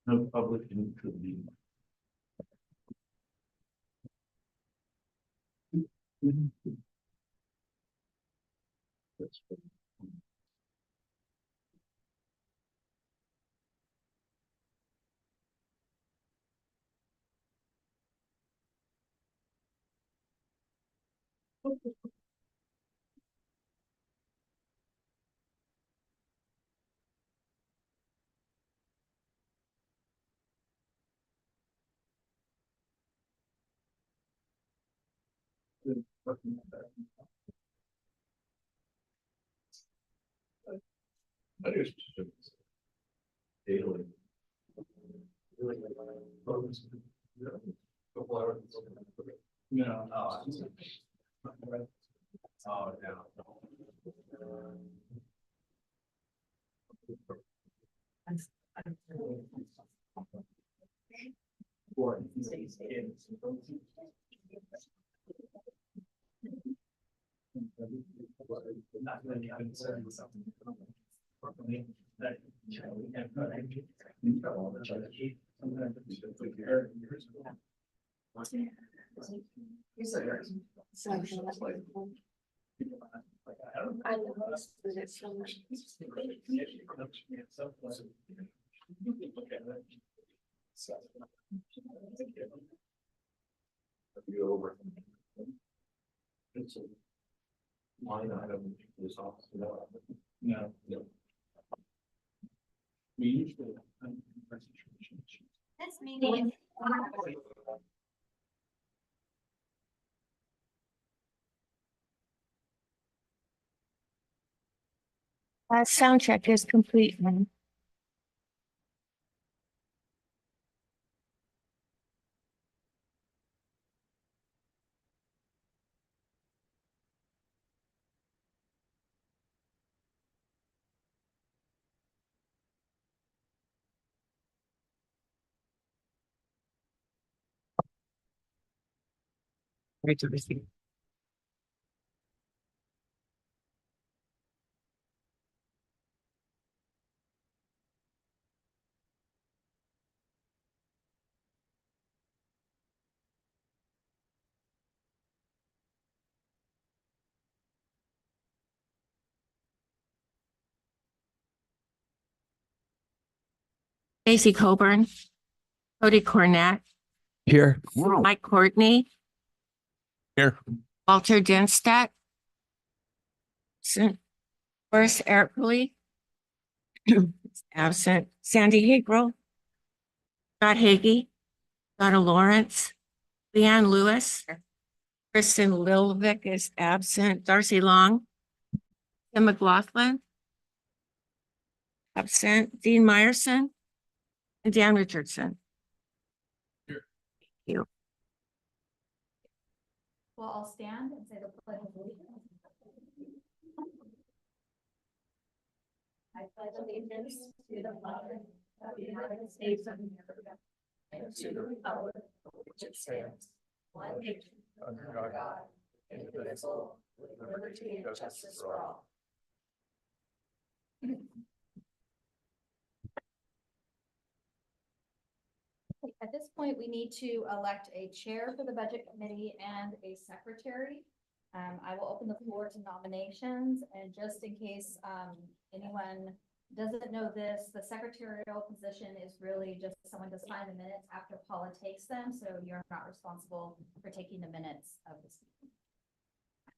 No public input meeting. That's good. That is daily. No. Oh, I know it's so much. You over. It's a line item this office. No. We usually. This meeting. Sound check is complete. Right to receive. Stacy Coburn, Cody Cornett, Here. Mike Courtney, Here. Walter Denstedt, Boris Erkley, absent, Sandy Hagerl, Scott Hagee, Donna Lawrence, Leanne Lewis, Kristen Lilvick is absent, Darcy Long, Tim McLaughlin, absent, Dean Meyerson, and Dan Richardson. Here. Thank you. We'll all stand and say the pledge of allegiance. I pledge allegiance to the flag of the United States of America and to the republic for which it stands, one nation, under God, indivisible, with liberty and justice for all. At this point, we need to elect a chair for the budget committee and a secretary. I will open the floor to nominations, and just in case anyone doesn't know this, the secretarial position is really just someone to sign the minutes after Paula takes them, so you're not responsible for taking the minutes of this meeting.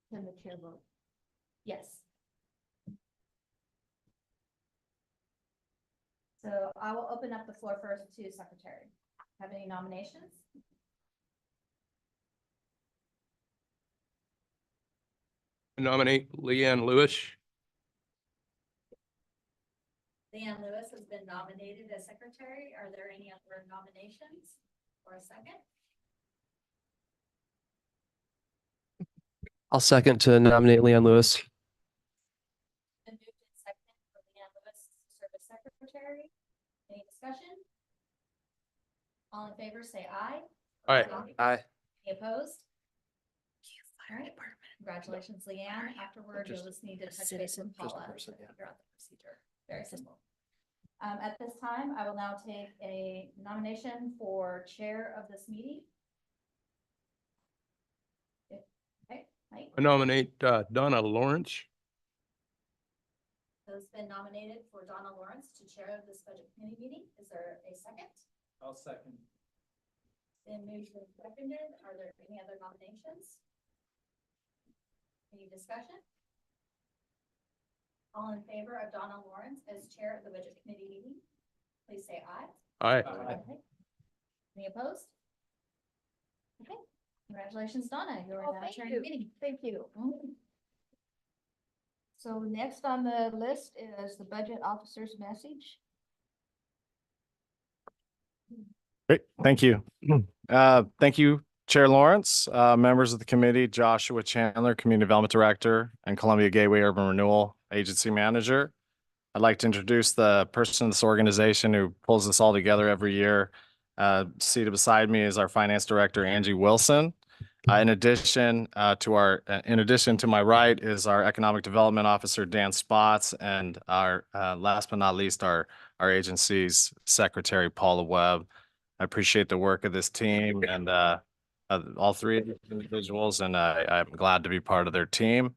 Can the chair vote? Yes. So I will open up the floor first to secretary. Have any nominations? Nominate Leanne Lewis. Leanne Lewis has been nominated as secretary. Are there any other nominations or a second? I'll second to nominate Leanne Lewis. And moved in second for Leanne Lewis to serve as secretary. Any discussion? All in favor, say aye. Aye. Aye. Any opposed? All right. Congratulations, Leanne. Afterward, you'll just need to touch base with Paula. person, yeah. You're on the procedure. Very simple. At this time, I will now take a nomination for chair of this meeting. Okay, Mike, I nominate Donna Lawrence. has been nominated for Donna Lawrence to chair of this budget committee meeting. Is there a second? I'll second. Been moved and seconded. Are there any other nominations? Any discussion? All in favor of Donna Lawrence as chair of the budget committee meeting, please say aye. Aye. Okay. Any opposed? Okay, congratulations, Donna. You're Oh, now thank chairing the you. meeting. Thank you. So next on the list is the budget officer's message. Great, thank you. Thank you, Chair Lawrence, members of the committee, Joshua Chandler, Community Development Director, and Columbia Gateway Urban Renewal Agency Manager. I'd like to introduce the person in this organization who pulls this all together every year. Seated beside me is our Finance Director, Angie Wilson. In addition to my right is our Economic Development Officer, Dan Spots, and our last but not least, our agency's Secretary, Paula Webb. I appreciate the work of this team and all three of these individuals, and I'm glad to be part of their team.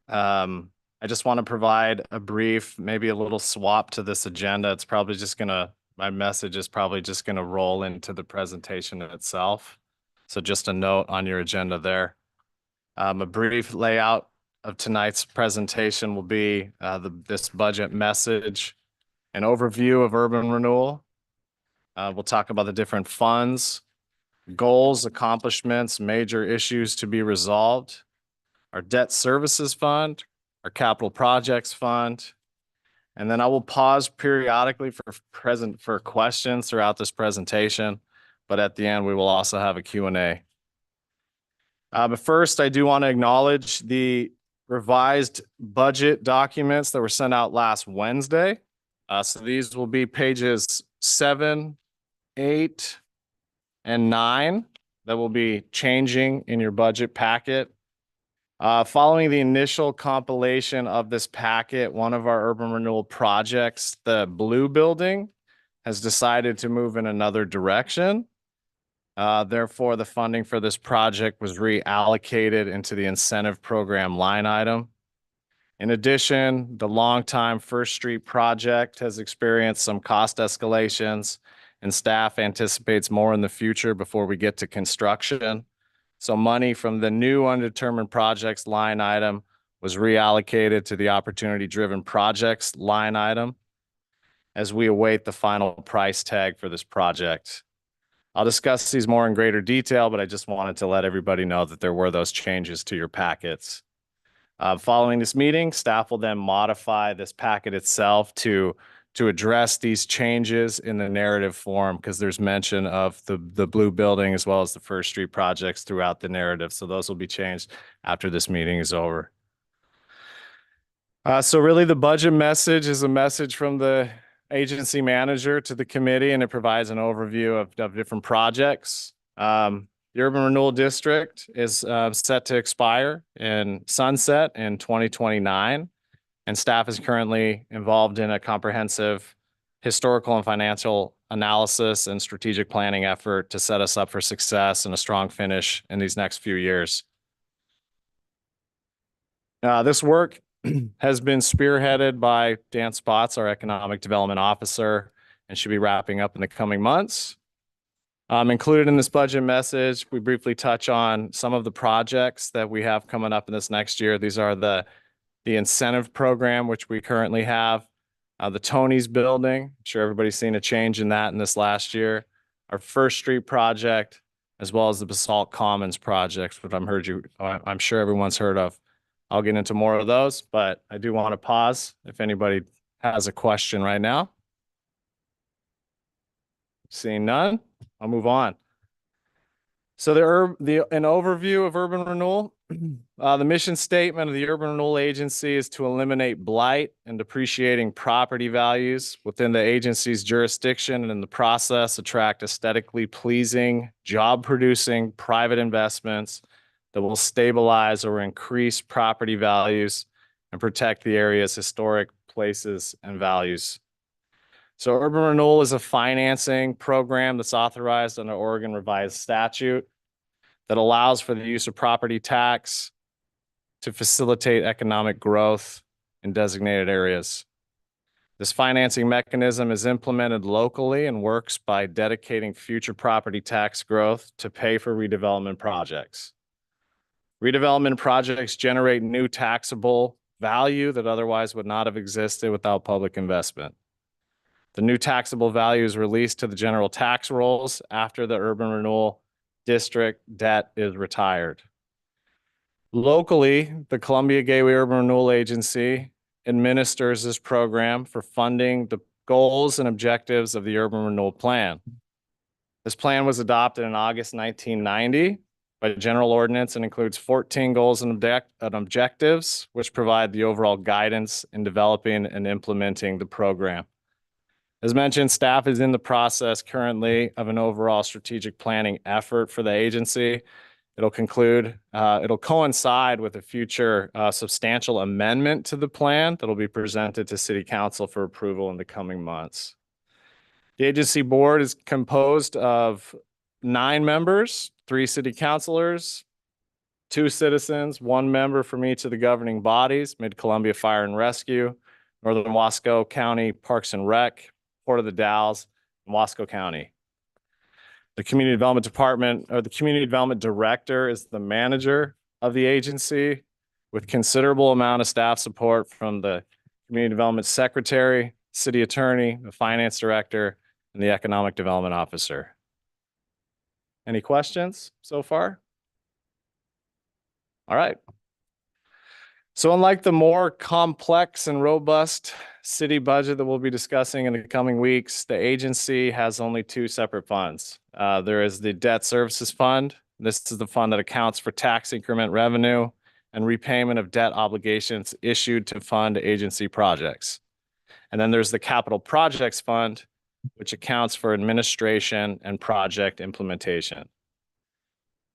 I just want to provide a brief, maybe a little swap to this agenda. It's probably just my message is probably just gonna roll into the presentation itself. So just a note on your agenda there. A brief layout of tonight's presentation will be this budget message, an overview of urban renewal. We'll talk about the different funds, goals, accomplishments, major issues to be resolved, our debt services fund, our capital projects fund, and then I will pause periodically for questions throughout this presentation. But at the end, we will also have a Q&A. But first, I do want to acknowledge the revised budget documents that were sent out last Wednesday. So these will be pages 7, 8, and 9 that will be changing in your budget packet. Following the initial compilation of this packet, one of our urban renewal projects, the Blue Building, has decided to move in another direction. Therefore, the funding for this project was reallocated into the incentive program line item. In addition, the longtime First Street project has experienced some cost escalations, and staff anticipates more in the future before we get to construction. So money from the new undetermined projects line item was reallocated to the opportunity-driven projects line item as we await the final price tag for this project. I'll discuss these more in greater detail, but I just wanted to let everybody know that there were those changes to your packets. Following this meeting, staff will then modify this packet itself to address these changes in the narrative form, because there's mention of the Blue Building as well as the First Street projects throughout the narrative. So those will be changed after this meeting is over. So really the budget message is a message from the agency manager to the committee, and it provides an overview of different projects. The Urban Renewal District is set to expire in sunset in 2029, and staff is currently involved in a comprehensive historical and financial analysis and strategic planning effort to set us up for success and a strong finish in these next few years. This work has been spearheaded by Dan Spots, our Economic Development Officer, and should be wrapping up in the coming months. Included in this budget message, we briefly touch on some of the projects that we have coming up in this next year. These are the incentive program, which we currently have, the Tony's building. I'm sure everybody's seen a change in that in this last year. Our First Street project, as well as the Basalt Commons projects, which I'm sure everyone's heard of. I'll get into more of those, but I do want to pause if anybody has a question right now. Seeing none, I'll move on. So an overview of urban renewal. The mission statement of the Urban Renewal Agency is to eliminate blight and depreciating property values within the agency's jurisdiction, and in the process attract aesthetically pleasing, job-producing private investments that will stabilize or increase property values and protect the area's historic places and values. So urban renewal is a financing program that's authorized under Oregon revised statute that allows for the use of property tax to facilitate economic growth in designated areas. This financing mechanism is implemented locally and works by dedicating future property tax growth to pay for redevelopment projects. Redevelopment projects generate new taxable value that otherwise would not have existed without public investment. The new taxable value is released to the general tax rolls after the urban renewal district debt is retired. Locally, the Columbia Gateway Urban Renewal Agency administers this program for funding the goals and objectives of the urban renewal plan. This plan was adopted in August 1990 by general ordinance and includes 14 goals and objectives, which provide the overall guidance in developing and implementing the program. As mentioned, staff is in the process currently of an overall strategic planning effort for the agency. It'll coincide with a future substantial amendment to the plan that'll be presented to City Council for approval in the coming months. The agency board is composed of 9 members, 3 city councilors, 2 citizens, 1 member from each of the governing bodies, Mid-Columbia Fire and Rescue, Northern Wasco County Parks and Rec, Port of the Dalles, and Wasco County. The Community Development Department, or the Community Development Director, is the manager of the agency with considerable amount of staff support from the Community Development Secretary, City Attorney, the Finance Director, and the Economic Development Officer. Any questions so far? All right. So unlike the more complex and robust city budget that we'll be discussing in the coming weeks, the agency has only 2 separate funds. There is the Debt Services Fund. This is the fund that accounts for tax increment revenue and repayment of debt obligations issued to fund agency projects. And then there's the Capital Projects Fund, which accounts for administration and project implementation.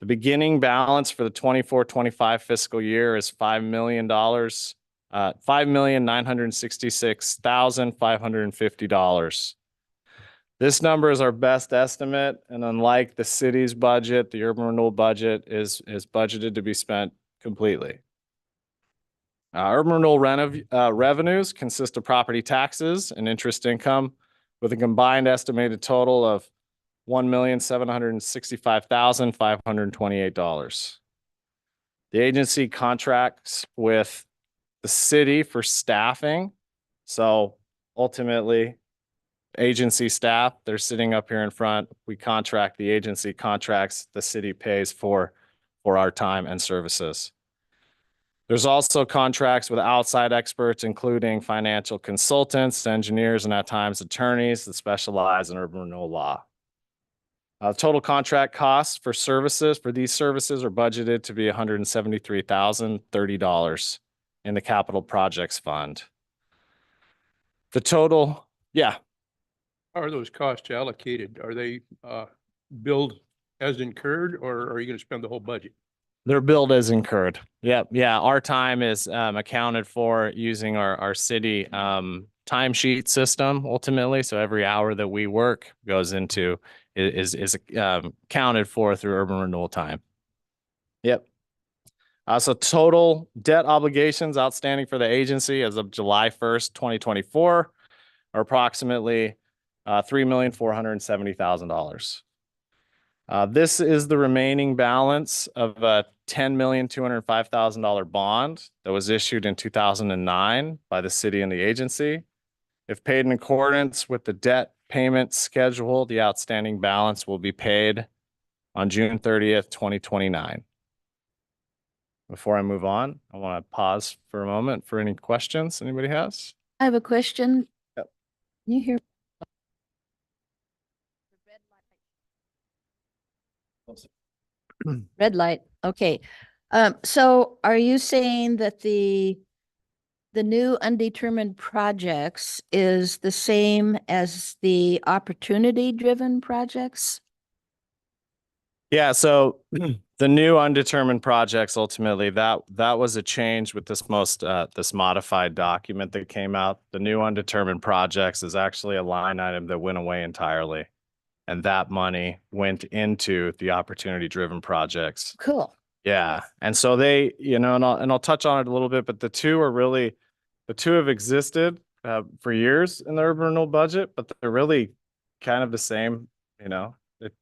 The beginning balance for the 24-25 fiscal year is $5 million, $5,966,550. This number is our best estimate, and unlike the city's budget, the urban renewal budget is budgeted to be spent completely. Urban renewal revenues consist of property taxes and interest income with a combined estimated total of $1,765,528. The agency contracts with the city for staffing. So ultimately, agency staff, they're sitting up here in front. We contract, the agency contracts, the city pays for our time and services. There's also contracts with outside experts, including financial consultants, engineers, and at times attorneys that specialize in urban renewal law. Total contract costs for these services are budgeted to be $173,030 in the Capital Projects Fund. The total, yeah. How are those costs allocated? Are they billed as incurred, or are you going to spend the whole budget? They're billed as incurred. Yep. Yeah. Our time is accounted for using our city timesheet system ultimately. So every hour that we work goes into is accounted for through urban renewal time. Yep. So total debt obligations outstanding for the agency as of July 1st, 2024 are approximately $3,470,000. This is the remaining balance of a $10,205,000 bond that was issued in 2009 by the city and the agency. If paid in accordance with the debt payment schedule, the outstanding balance will be paid on June 30th, 2029. Before I move on, I want to pause for a moment for any questions anybody has. I have a question. Yep. Can you hear? Red light. Okay. So are you saying that the new undetermined projects is the same as the opportunity-driven projects? Yeah, so the new undetermined projects, ultimately, that was a change with this this modified document that came out. The new undetermined projects is actually a line item that went away entirely. And that money went into the opportunity-driven projects. Cool. Yeah, and so they, and I'll touch on it a little bit, but the two have existed for years in the urban renewal budget, but they're really kind of the same.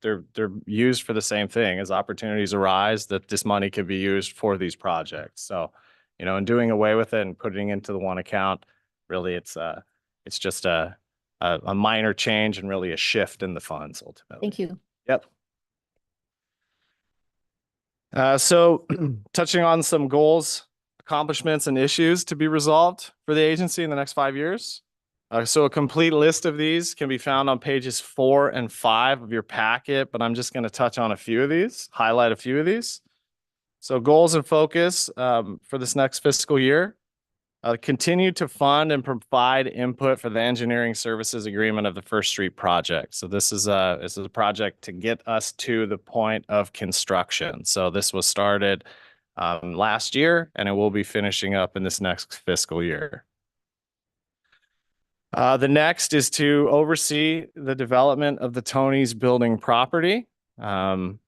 They're used for the same thing. As opportunities arise, that this money could be used for these projects. So, and doing away with it and putting it into the one account, really, it's just a minor change and really a shift in the funds ultimately. Thank you. Yep. So touching on some goals, accomplishments, and issues to be resolved for the agency in the next 5 years. So a complete list of these can be found on pages 4 and 5 of your packet, but I'm just going to touch on a few of these, highlight a few of these. So goals and focus for this next fiscal year. Continue to fund and provide input for the engineering services agreement of the First Street project. So this is a project to get us to the point of construction. So this was started last year, and it will be finishing up in this next fiscal year. The next is to oversee the development of the Tony's building property. And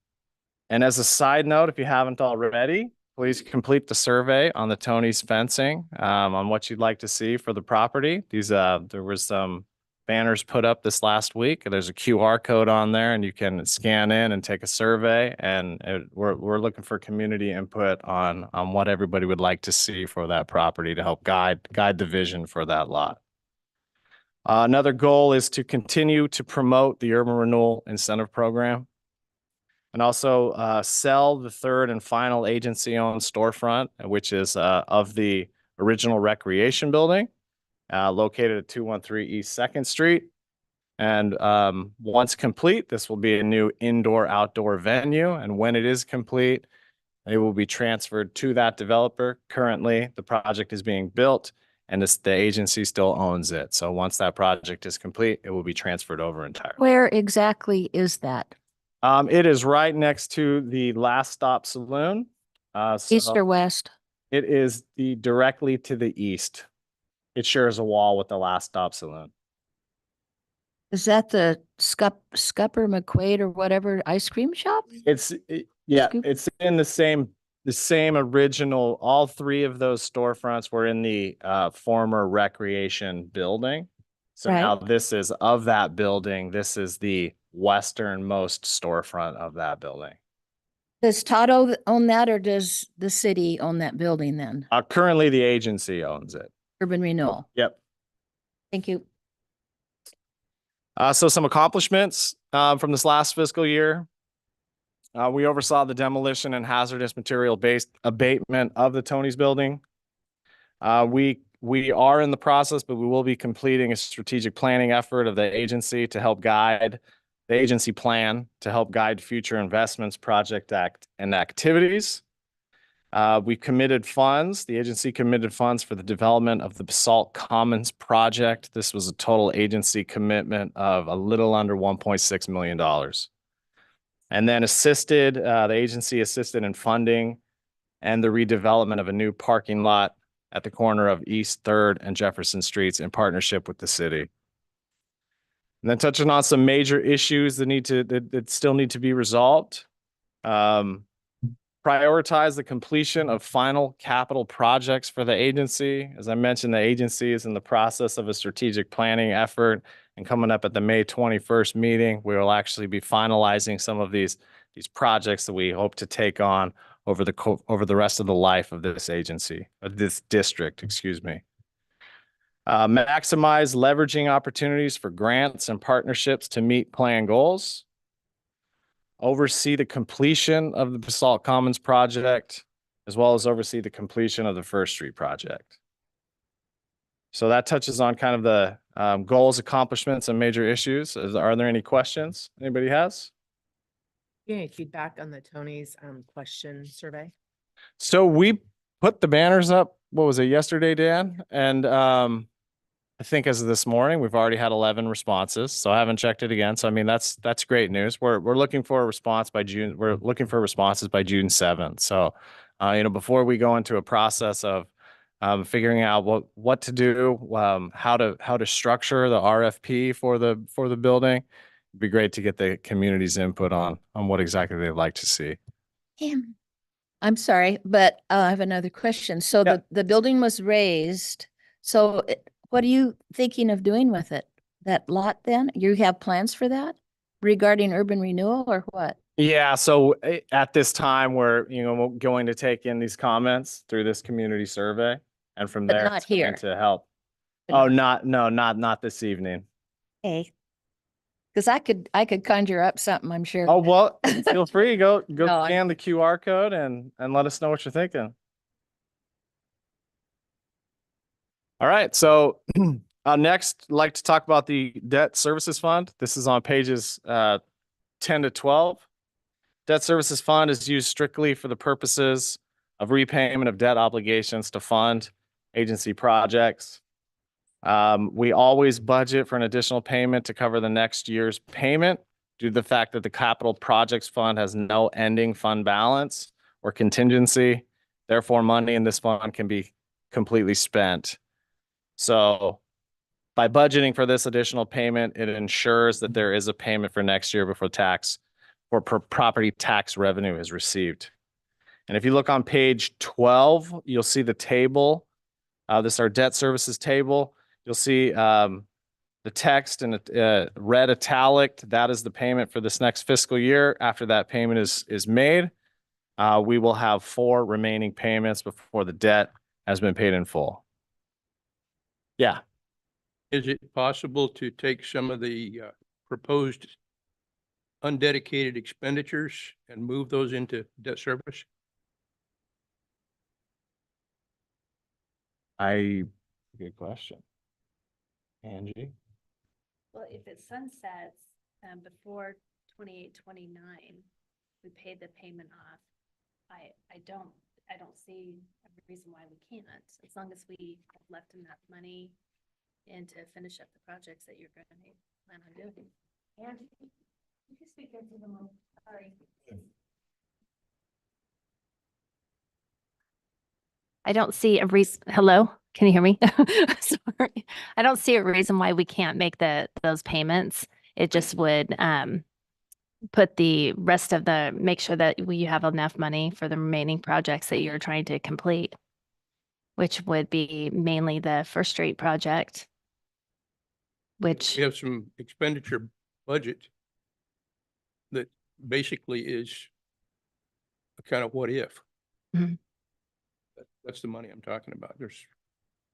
as a side note, if you haven't already, please complete the survey on the Tony's fencing on what you'd like to see for the property. There was some banners put up this last week. There's a QR code on there, and you can scan in and take a survey. And we're looking for community input on what everybody would like to see for that property to help guide the vision for that lot. Another goal is to continue to promote the Urban Renewal Incentive Program, and also sell the third and final agency-owned storefront, which is of the original recreation building located at 213 East 2nd Street. And once complete, this will be a new indoor-outdoor venue. And when it is complete, it will be transferred to that developer. Currently, the project is being built, and the agency still owns it. So once that project is complete, it will be transferred over entirely. Where exactly is that? It is right next to the Last Stop Saloon. East or west? It is directly to the east. It shares a wall with the Last Stop Saloon. Is that the Scupper McQuaid or whatever ice cream shop? It's in the same original. All three of those storefronts were in the former recreation building. So Right. now this is of that building. This is the westernmost storefront of that building. Does Todd own that, or does the city own that building then? Currently, the agency owns it. Urban Renewal. Yep. Thank you. So some accomplishments from this last fiscal year. We oversaw the demolition and hazardous material-based abatement of the Tony's building. We are in the process, but we will be completing a strategic planning effort of the agency to help guide the agency plan to help guide future investments, and activities. We committed funds. The agency committed funds for the development of the Basalt Commons project. This was a total agency commitment of a little under $1.6 million. And then the agency assisted in funding and the redevelopment of a new parking lot at the corner of East 3rd and Jefferson Streets in partnership with the city. And then touching on some major issues that still need to be resolved. Prioritize the completion of final capital projects for the agency. As I mentioned, the agency is in the process of a strategic planning effort, and coming up at the May 21st meeting, we will actually be finalizing some of these projects that we hope to take on over the rest of the life of this agency, of this district, excuse me. Maximize leveraging opportunities for grants and partnerships to meet plan goals. Oversee the completion of the Basalt Commons project, as well as oversee the completion of the First Street project. So that touches on kind of the goals, accomplishments, and major issues. Are there any questions anybody has? Any feedback on the Tony's question survey? So we put the banners up, what was it, yesterday, Dan? And I think as of this morning, we've already had 11 responses, so I haven't checked it again. So I mean, that's great news. We're looking for a response by June. We're looking for responses by June 7th. So, before we go into a process of figuring out what to do, how to structure the RFP for the building, it'd be great to get the community's input on what exactly they'd like to see. Damn. I'm sorry, but I have another question. So Yeah. the building was raised. So what are you thinking of doing with it? That lot then? You have plans for that regarding urban renewal or what? Yeah, so at this time, we're going to take in these comments through this community survey, and from But there not it's going here. to help. But Oh, not this evening. Okay. Because I could conjure up something, I'm sure. Oh, well, feel free, go No, scan the QR code and let us know what you're thinking. All right, so next, I'd like to talk about the debt services fund. This is on pages 10 to 12. Debt services fund is used strictly for the purposes of repayment of debt obligations to fund agency projects. We always budget for an additional payment to cover the next year's payment due to the fact that the capital projects fund has no ending fund balance or contingency. Therefore, money in this fund can be completely spent. So by budgeting for this additional payment, it ensures that there is a payment for next year before property tax revenue is received. And if you look on page 12, you'll see the table. This is our debt services table. You'll see the text in red italic. That is the payment for this next fiscal year. After that payment is made, we will have 4 remaining payments before the debt has been paid in full. Yeah. Is it possible to take some of the proposed undedicated expenditures and move those into debt service? Good question. Angie? Well, if it sunsets before 28-29, we pay the payment off. I don't see a reason why we can't, as long as we have left enough money in to finish up the projects that you're going to plan on doing. And you can speak into the mic. Sorry. I don't see a reason. Hello, can you hear me? Sorry, I don't see a reason why we can't make those payments. It just would put the rest of make sure that you have enough money for the remaining projects that you're trying to complete, which would be mainly the First Street project, which We have some expenditure budget that basically is a kind of what if. Mhm. That's the money I'm talking about.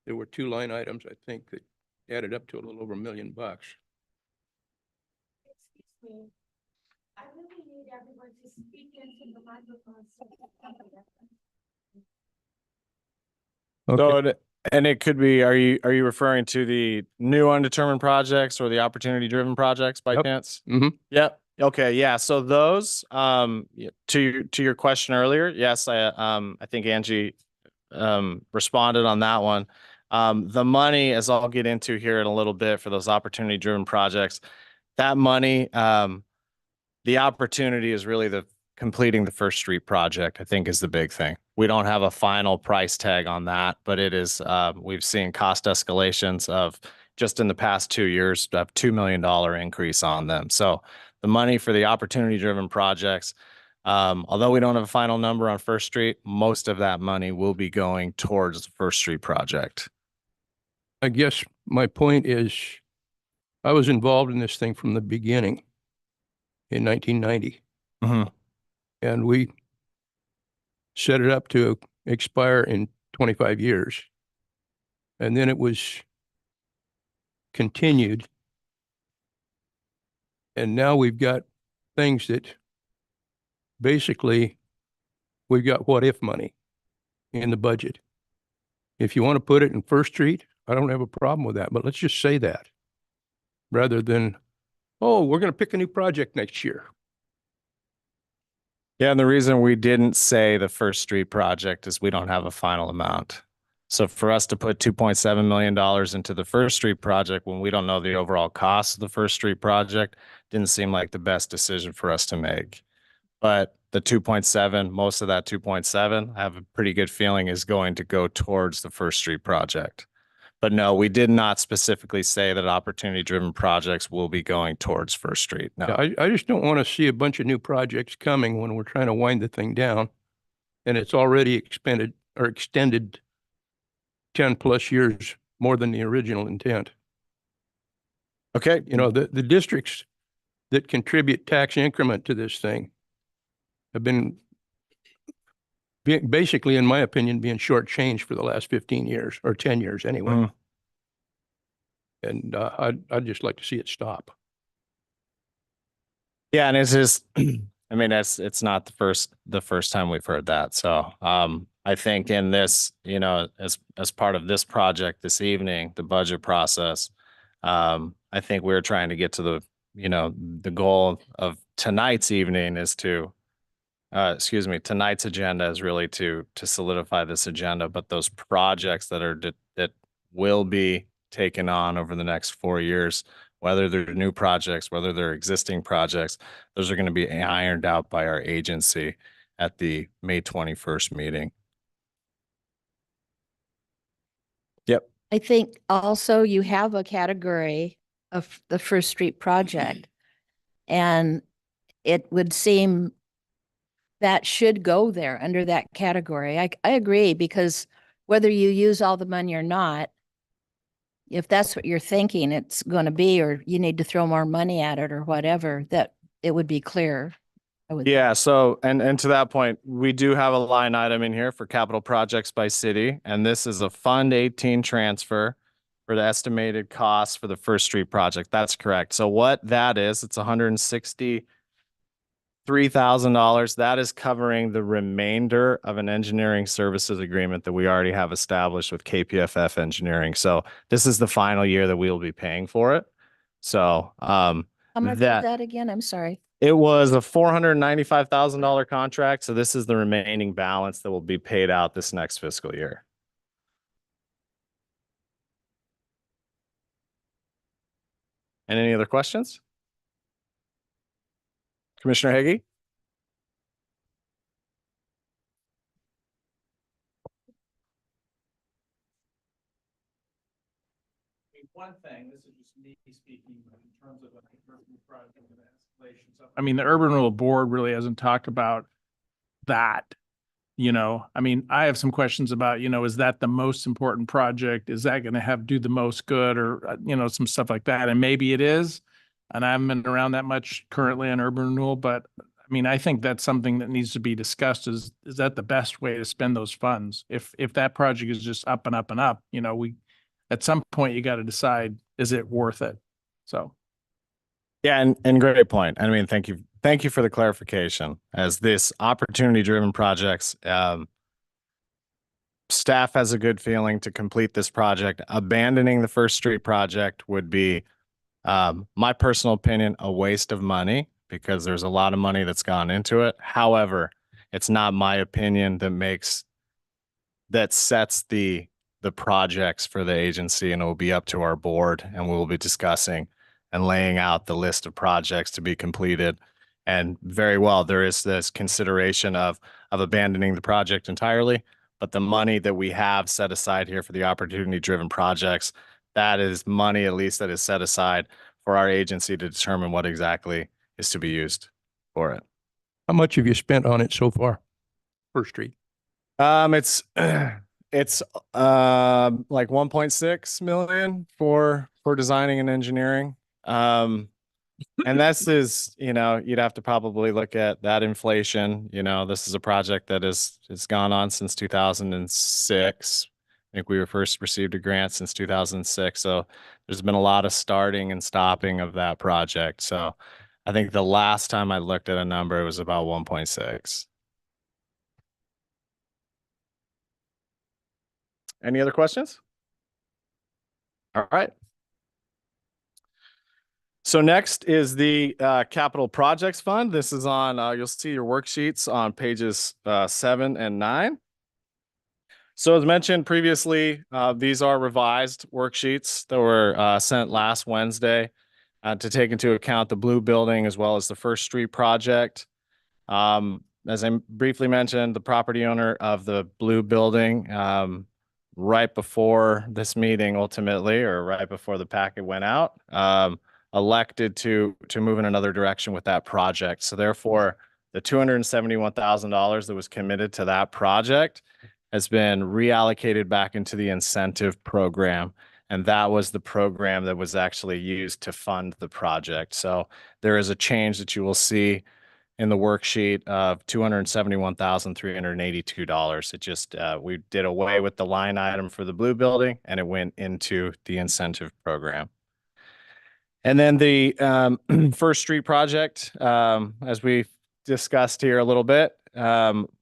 There were 2 line items, I think, that added up to a little over $1 million. Excuse me. I really need everyone to speak into the microphone. So, and it could be, are you referring to the new undetermined projects or the opportunity driven projects by Yep. chance? Mhm. Yep. Okay. Yeah. So those, to your question earlier, yes, I think Angie, responded on that one. The money, as I'll get into here in a little bit for those opportunity driven projects, that money, the opportunity is really completing the First Street project, I think, is the big thing. We don't have a final price tag on that, but it is, we've seen cost escalations of just in the past 2 years, a $2 million increase on them. So the money for the opportunity driven projects, although we don't have a final number on First Street, most of that money will be going towards the First Street project. I guess my point is I was involved in this thing from the beginning in 1990. Mhm. And we set it up to expire in 25 years. And then it was continued. And now we've got things that basically we've got what if money in the budget. If you want to put it in First Street, I don't have a problem with that, but let's just say that rather than, oh, we're going to pick a new project next year. Yeah, and the reason we didn't say the First Street project is we don't have a final amount. So for us to put $2.7 million into the First Street project when we don't know the overall cost of the First Street project didn't seem like the best decision for us to make. But the 2.7, most of that 2.7, I have a pretty good feeling is going to go towards the First Street project. But no, we did not specifically say that opportunity-driven projects will be going towards First Street. No. Yeah, I just don't want to see a bunch of new projects coming when we're trying to wind the thing down. And it's already expended or extended 10 plus years more than the original intent. Okay. You know, the districts that contribute tax increment to this thing have been basically, in my opinion, being shortchanged for the last 15 years or 10 years anyway. Mm. And I'd just like to see it stop. Yeah, and it's just, I mean, it's not the first time we've heard that. So, I think in this, you know, as part of this project this evening, the budget process, I think we're trying to get to the, you know, the goal of tonight's evening is to, tonight's agenda is really to solidify this agenda, but those projects that will be taken on over the next 4 years, whether they're new projects, whether they're existing projects, those are going to be ironed out by our agency at the May 21st meeting. Yep. I think also you have a category of the First Street project. And it would seem that should go there under that category. I agree, because whether you use all the money or not, if that's what you're thinking it's going to be, or you need to throw more money at it or whatever, that it would be clear. Yeah. So, and to that point, we do have a line item in here for capital projects by city, and this is a Fund 18 transfer for the estimated costs for the First Street project. That's correct. So what that is, it's $163,000. That is covering the remainder of an engineering services agreement that we already have established with KPFF Engineering. So this is the final year that we will be paying for it. So, how much is that again? I'm sorry. it was a $495,000 contract. So this is the remaining balance that will be paid out this next fiscal year. And any other questions? Commissioner Hagee? One thing, this is just me speaking, but in terms of project and escalation stuff. I mean, the Urban Renewal Board really hasn't talked about that. You know, I mean, I have some questions about, you know, is that the most important project? Is that going to do the most good, or, you know, some stuff like that? And maybe it is. And I haven't been around that much currently on urban renewal, but I mean, I think that's something that needs to be discussed. Is that the best way to spend those funds? If that project is just up and up and up, you know, at some point you got to decide, is it worth it? So. Yeah. And great point. I mean, thank you. Thank you for the clarification. As this opportunity-driven projects, staff has a good feeling to complete this project. Abandoning the First Street project would be, my personal opinion, a waste of money, because there's a lot of money that's gone into it. However, it's not my opinion that sets the projects for the agency, and it will be up to our board, and we will be discussing and laying out the list of projects to be completed. And very well, there is this consideration of abandoning the project entirely, but the money that we have set aside here for the opportunity-driven projects, that is money at least that is set aside for our agency to determine what exactly is to be used for it. How much have you spent on it so far? First Street? It's like 1.6 million for designing and engineering. And you know, you'd have to probably look at that inflation. You know, this is a project that has gone on since 2006. I think we were first received a grant since 2006. So there's been a lot of starting and stopping of that project. So I think the last time I looked at a number, it was about 1.6. Any other questions? All right. So next is the Capital Projects Fund. This is on, you'll see your worksheets on pages 7 and 9. So as mentioned previously, these are revised worksheets that were sent last Wednesday to take into account the blue building as well as the First Street project. As I briefly mentioned, the property owner of the blue building, right before this meeting ultimately, or right before the packet went out, elected to move in another direction with that project. So therefore, the $271,000 that was committed to that project has been reallocated back into the incentive program. And that was the program that was actually used to fund the project. So there is a change that you will see in the worksheet of $271,382. It just, we did away with the line item for the blue building and it went into the incentive program. And then the First Street project, as we discussed here a little bit,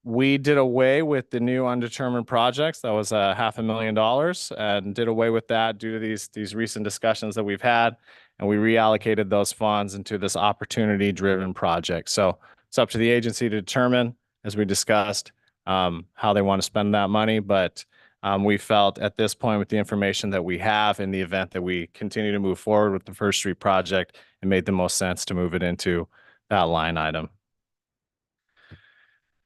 we did away with the new undetermined projects. That was $500,000 and did away with that due to these recent discussions that we've had. And we reallocated those funds into this opportunity-driven project. So it's up to the agency to determine, as we discussed, how they want to spend that money. But we felt at this point, with the information that we have, in the event that we continue to move forward with the First Street project, it made the most sense to move it into that line item.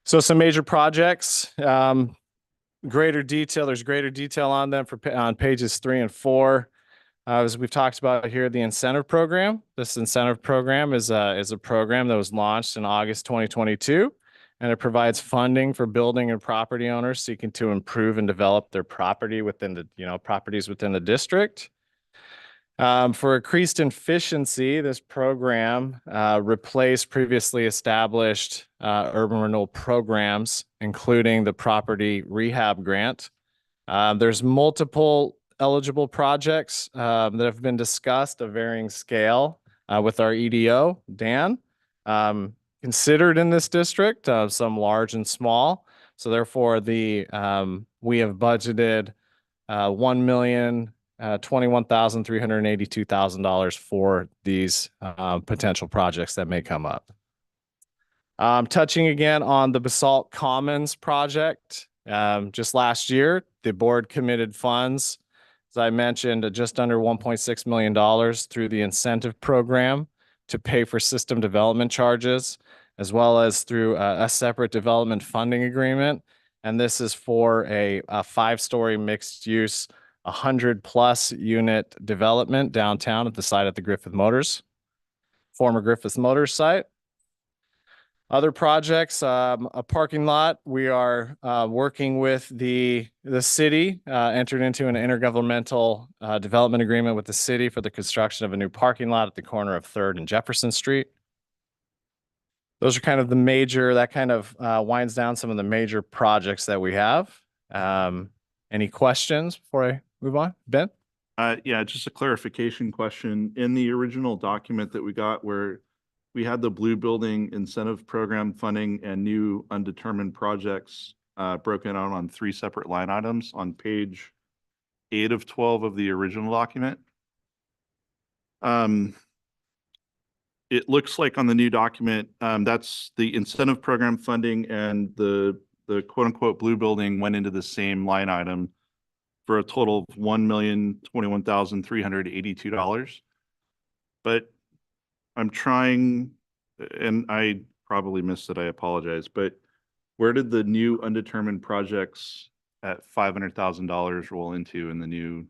So some major projects, greater detail. There's greater detail on them on pages 3 and 4. As we've talked about here, the incentive program. This incentive program is a program that was launched in August 2022, and it provides funding for building and property owners seeking to improve and develop their property within the, properties within the district. For increased efficiency, this program replaced previously established urban renewal programs, including the property rehab grant. There's multiple eligible projects that have been discussed of varying scale with our EDO, Dan, considered in this district, some large and small. So therefore, we have budgeted $1,021,382,000 for these potential projects that may come up. Touching again on the Basalt Commons project, just last year, the board committed funds, as I mentioned, just under $1.6 million through the incentive program to pay for system development charges, as well as through a separate development funding agreement. And this is for a 5-story mixed use, 100+ unit development downtown at the site at the Griffith Motors, former Griffith Motors site. Other projects, a parking lot. We are working with the city, entered into an intergovernmental development agreement with the city for the construction of a new parking lot at the corner of 3rd and Jefferson Street. Those are kind of the major, that kind of winds down some of the major projects that we have. Any questions before I move on? Ben? Yeah, just a clarification question. In the original document that we got where we had the blue building incentive program funding and new undetermined projects broken out on 3 separate line items on page 8 of 12 of the original document. It looks like on the new document, that's the incentive program funding and the quote unquote blue building went into the same line item for a total of $1,021,382. But I'm trying, and I probably missed it, I apologize, but where did the new undetermined projects at $500,000 roll into in the new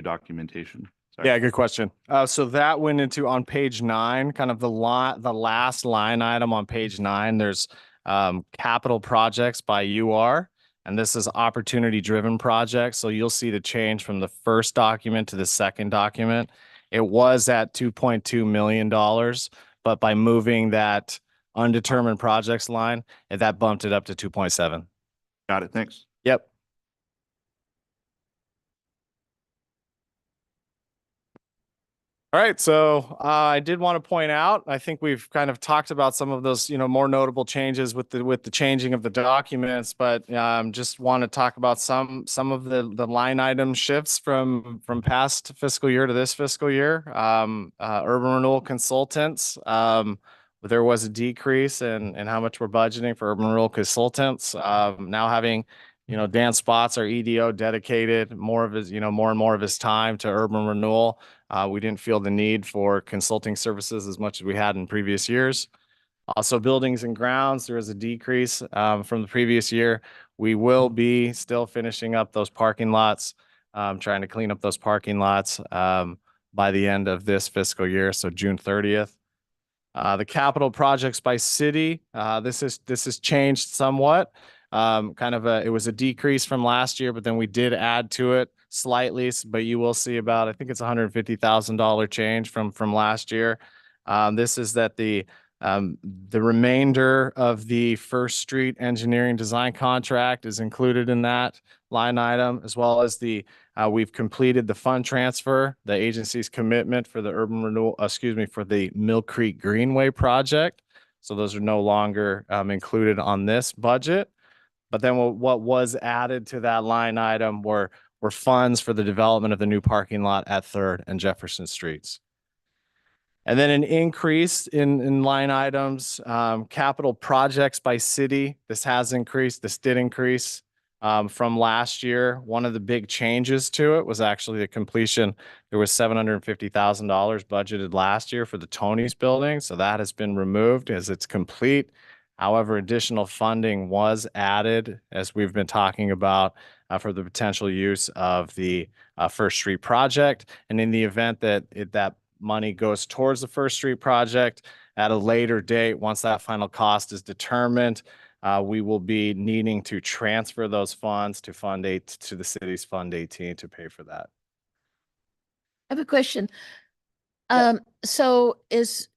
documentation? Sorry. Yeah, good question. So that went into on page 9, kind of the last line item on page 9. There's capital projects by UR, and this is opportunity driven projects. So you'll see the change from the first document to the second document. It was at $2.2 million, but by moving that undetermined projects line, that bumped it up to 2.7. Got it. Thanks. Yep. All right, so I did want to point out, I think we've kind of talked about some of those, more notable changes with the changing of the documents, but just want to talk about some of the line item shifts from past fiscal year to this fiscal year. Urban renewal consultants, there was a decrease in how much we're budgeting for urban renewal consultants, now having Dan Spots, our EDO, dedicated more of his, more and more of his time to urban renewal. We didn't feel the need for consulting services as much as we had in previous years. Also, buildings and grounds, there is a decrease from the previous year. We will be still finishing up those parking lots, trying to clean up those parking lots by the end of this fiscal year, so June 30th. The capital projects by city, this has changed somewhat. It was a decrease from last year, but then we did add to it slightly. But you will see about, I think it's $150,000 change from last year. This is that the remainder of the First Street engineering design contract is included in that line item, as well as we've completed the fund transfer, the agency's commitment for the for the Mill Creek Greenway project. So those are no longer included on this budget. But then what was added to that line item were funds for the development of the new parking lot at 3rd and Jefferson Streets. And then an increase in line items, capital projects by city. This did increase from last year. One of the big changes to it was actually the completion. There was $750,000 budgeted last year for the Tony's building. So that has been removed as it's complete. However, additional funding was added, as we've been talking about, for the potential use of the First Street project. And in the event that that money goes towards the First Street project at a later date, once that final cost is determined, we will be needing to transfer those funds to the city's Fund 18 to pay for that. I have a question. Yeah. So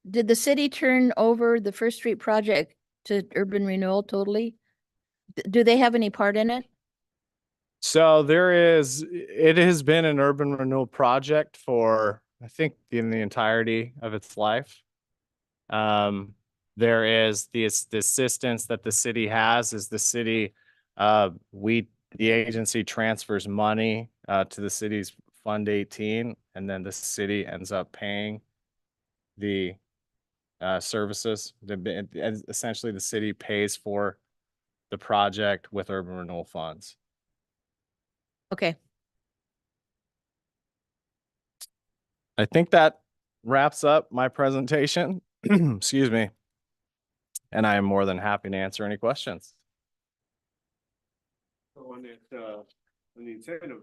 did the city turn over the First Street project to urban renewal totally? Do they have any part in it? So it has been an urban renewal project for, I think, in the entirety of its life. There is the assistance that the city has is the agency transfers money to the city's Fund 18, and then the city ends up paying the services. Essentially, the city pays for the project with urban renewal funds. Okay. I think that wraps up my presentation. Excuse me. And I am more than happy to answer any questions. So on the incentive,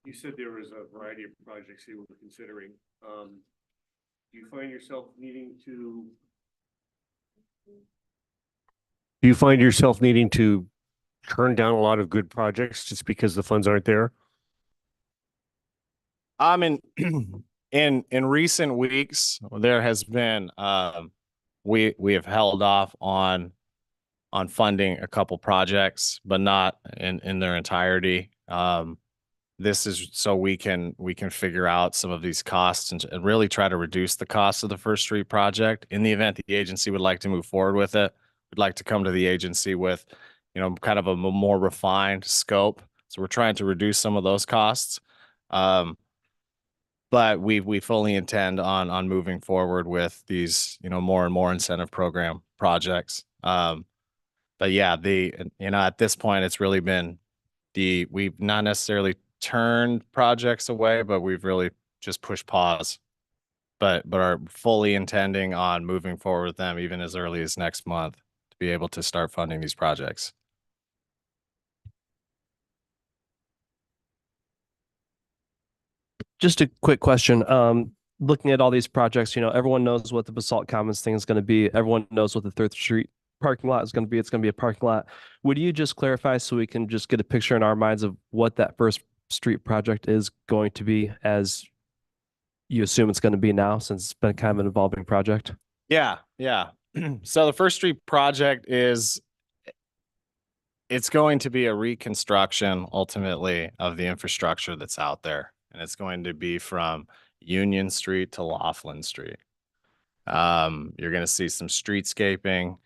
you said there was a variety of projects you were considering. Do you find yourself needing to turn down a lot of good projects just because the funds aren't there? In recent weeks, there has been we have held off on funding a couple projects, but not in their entirety. This is so we can figure out some of these costs and really try to reduce the cost of the First Street project. In the event the agency would like to move forward with it, we'd like to come to the agency with, kind of a more refined scope. So we're trying to reduce some of those costs. But we fully intend on moving forward with these, more and more incentive program projects. But yeah, at this point, it's really been we've not necessarily turned projects away, but we've really just pushed pause, but are fully intending on moving forward with them even as early as next month to be able to start funding these projects. Just a quick question. Looking at all these projects, everyone knows what the Basalt Commons thing is going to be. Everyone knows what the 3rd Street parking lot is going to be. It's going to be a parking lot. Would you just clarify so we can just get a picture in our minds of what that First Street project is going to be, as you assume it's going to be now, since it's been kind of an evolving project? Yeah. So the First Street project it's going to be a reconstruction ultimately of the infrastructure that's out there. And it's going to be from Union Street to Laughlin Street. You're going to see some streetscaping,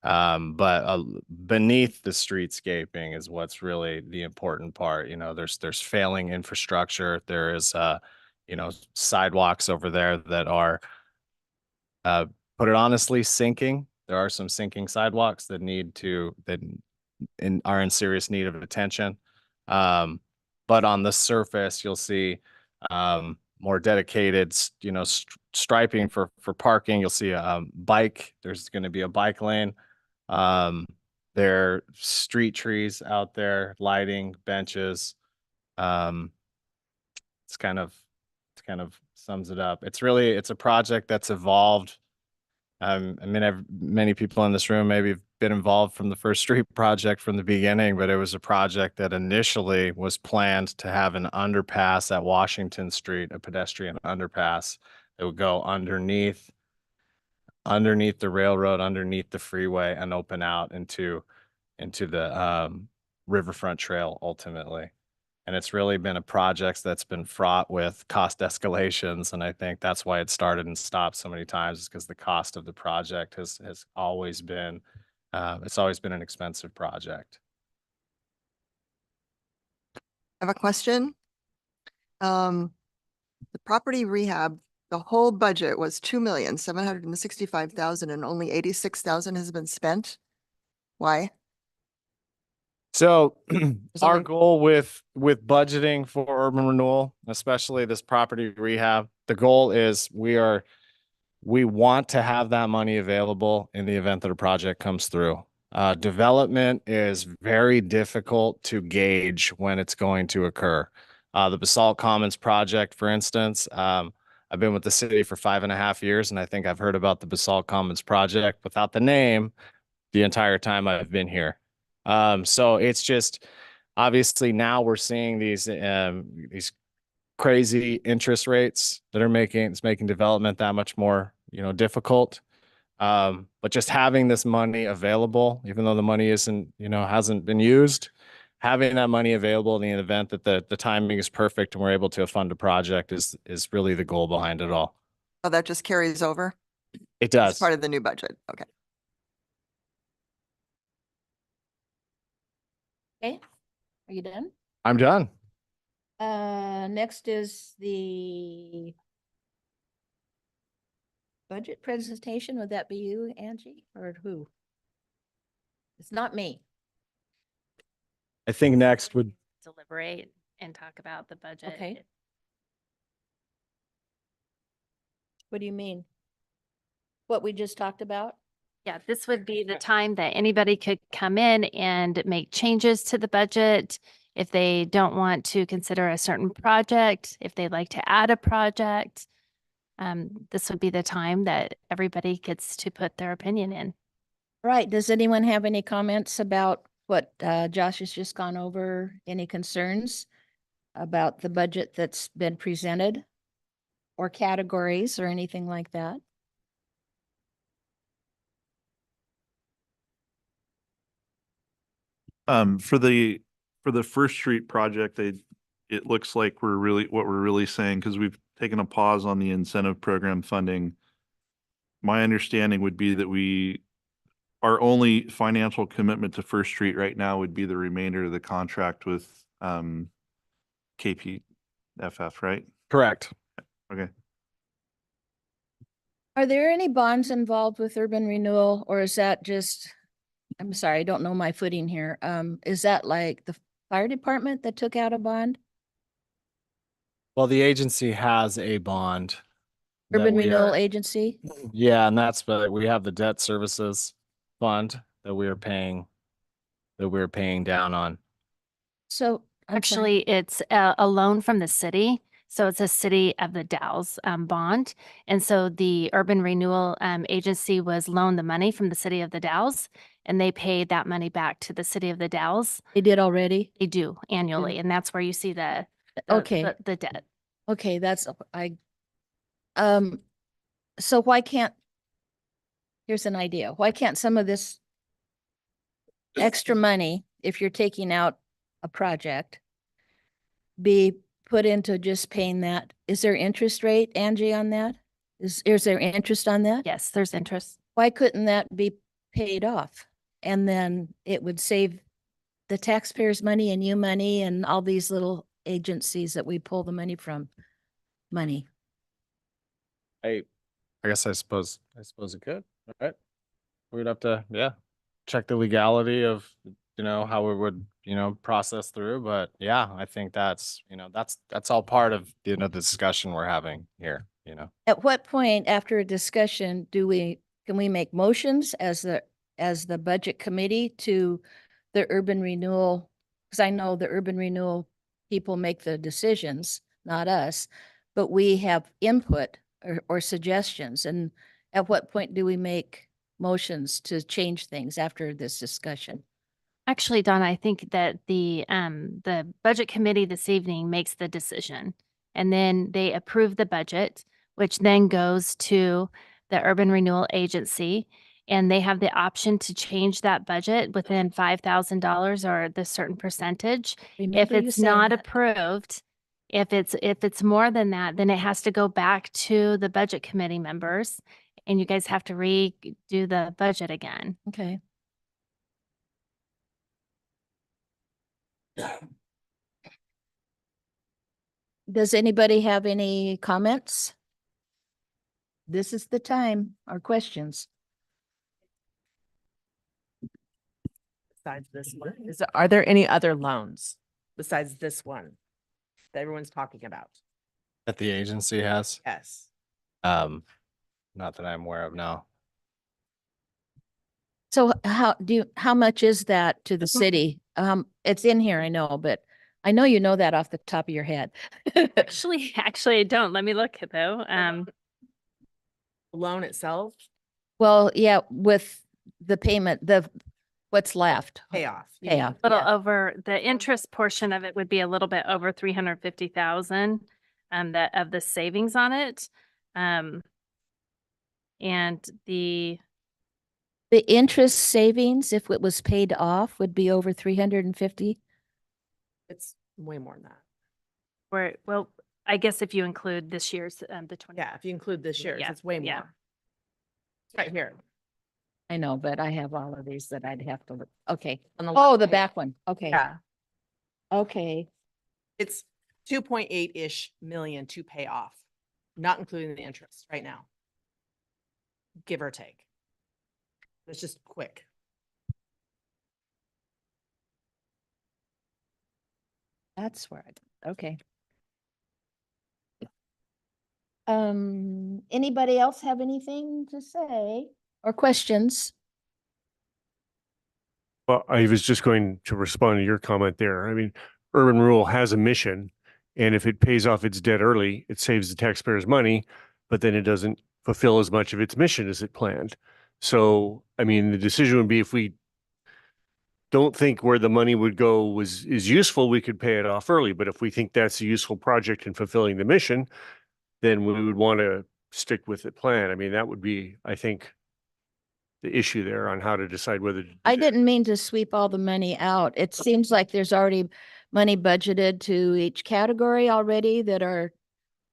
but beneath the streetscaping is what's really the important part. There's failing infrastructure. There is, sidewalks over there that are, put it honestly, sinking. There are some sinking sidewalks that are in serious need of attention. But on the surface, you'll see more dedicated, striping for parking. You'll see a bike. There's going to be a bike lane. There are street trees out there, lighting, benches. Um, it kind of sums it up. It's a project that's evolved. I mean, many people in this room maybe have been involved from the first street project from the beginning, but it was a project that initially was planned to have an underpass at Washington Street, a pedestrian underpass that would go underneath the railroad, underneath the freeway, and open out into the riverfront trail ultimately. And it's really been a project that's been fraught with cost escalations. And I think that's why it started and stopped so many times, is because the cost of the project has always been, it's always been an expensive project. I have a question. The property rehab, the whole budget was 2,765,000 and only 86,000 has been spent. Why? So our only- goal with budgeting for urban renewal, especially this property rehab, the goal is we want to have that money available in the event that a project comes through. Development is very difficult to gauge when it's going to occur. The Basalt Commons project, for instance, I've been with the city for 5.5 years, and I think I've heard about the Basalt Commons project without the name the entire time I've been here. So it's just, obviously now we're seeing these crazy interest rates that are making development that much more, difficult. But just having this money available, even though the money hasn't been used, having that money available in the event that the timing is perfect and we're able to fund a project is really the goal behind it all. Oh, that just carries over? It It's does. part of the new budget. Okay. Okay, are you done? I'm done. Next is the budget presentation. Would that be you, Angie, or who? It's not me. I think next would, Deliberate and talk about the budget. Okay. What do you mean? What we just talked about? Yeah, this would be the time that anybody could come in and make changes to the budget. If they don't want to consider a certain project, if they'd like to add a project, this would be the time that everybody gets to put their opinion in. Right. Does anyone have any comments about what Josh has just gone over? Any concerns about the budget that's been presented? Or categories or anything like that? For the First Street project, it looks like what we're really saying, because we've taken a pause on the incentive program funding. My understanding would be that our only financial commitment to First Street right now would be the remainder of the contract with KPFF, right? correct. Okay. Are there any bonds involved with urban renewal, or is that just, I'm sorry, I don't know my footing here. Is that like the fire department that took out a bond? Well, the agency has a bond. that Urban we Renewal are- Agency? Yeah, and but we have the debt services fund that we're paying down on. So I'm sorry. Actually, it's a loan from the city. So it's a City of the Dalles bond. And so the Urban Renewal Agency was loaned the money from the City of the Dalles, and they paid that money back to the City of the Dalles. They did already? They do annually, and that's where you see the Okay. the debt. Okay, so why can't, here's an idea. Why can't some of this extra money, if you're taking out a project, be put into just paying that? Is there interest rate, Angie, on that? Is there interest on that? Yes, there's interest. Why couldn't that be paid off? And then it would save the taxpayers money and you money and all these little agencies that we pull the money from money. I guess I suppose it could, right? We'd have to, check the legality of how we would, process through, but yeah, I think that's, that's all part of, the discussion we're having here, At what point after a discussion can we make motions as the budget committee to the urban renewal? Because I know the urban renewal people make the decisions, not us, but we have input or suggestions. And at what point do we make motions to change things after this discussion? Actually, Donna, I think that the budget committee this evening makes the decision. And then they approve the budget, which then goes to the Urban Renewal Agency. And they have the option to change that budget within $5,000 or the certain percentage. If Remember you it's saying not that. approved, if it's more than that, then it has to go back to the budget committee members. And you guys have to redo the budget again. Okay. Does anybody have any comments? This is the time, or questions. Besides this one, are there any other loans besides this one that everyone's talking about? that the agency has. Yes. Not that I'm aware of now. So how much is that to the city? It's in here, I know, but I know you know that off the top of your head. Actually, I don't. Let me look though. The loan itself, Well, yeah, with the payment, what's left. payoff. you Payoff. mean. Little Yeah. over the interest portion of it would be a little bit over 350,000 that of the savings on it. And the interest savings, if it was paid off, would be over 350. It's way more than that. well, I guess if you include this year's the 20. Yeah, if you include this year's, Yeah, it's way yeah. more. It's right here. I know, but I have all of these that I'd have to look. Okay. On the Oh, left the page. back one. Okay. Yeah, Okay. it's 2.8-ish million to pay off, not including the interest right now. Give or take. It's just quick. That's where okay. Anybody else have anything to say or questions? Well, I was just going to respond to your comment there. I mean, urban renewal has a mission, and if it pays off its debt early, it saves the taxpayers money, but then it doesn't fulfill as much of its mission as it planned. So, I mean, the decision would be if we don't think where the money would go is useful, we could pay it off early. But if we think that's a useful project in fulfilling the mission, then we would want to stick with the plan. I mean, that would be, I think, the issue there on how to decide whether to do I that. didn't mean to sweep all the money out. It seems like there's already money budgeted to each category already that are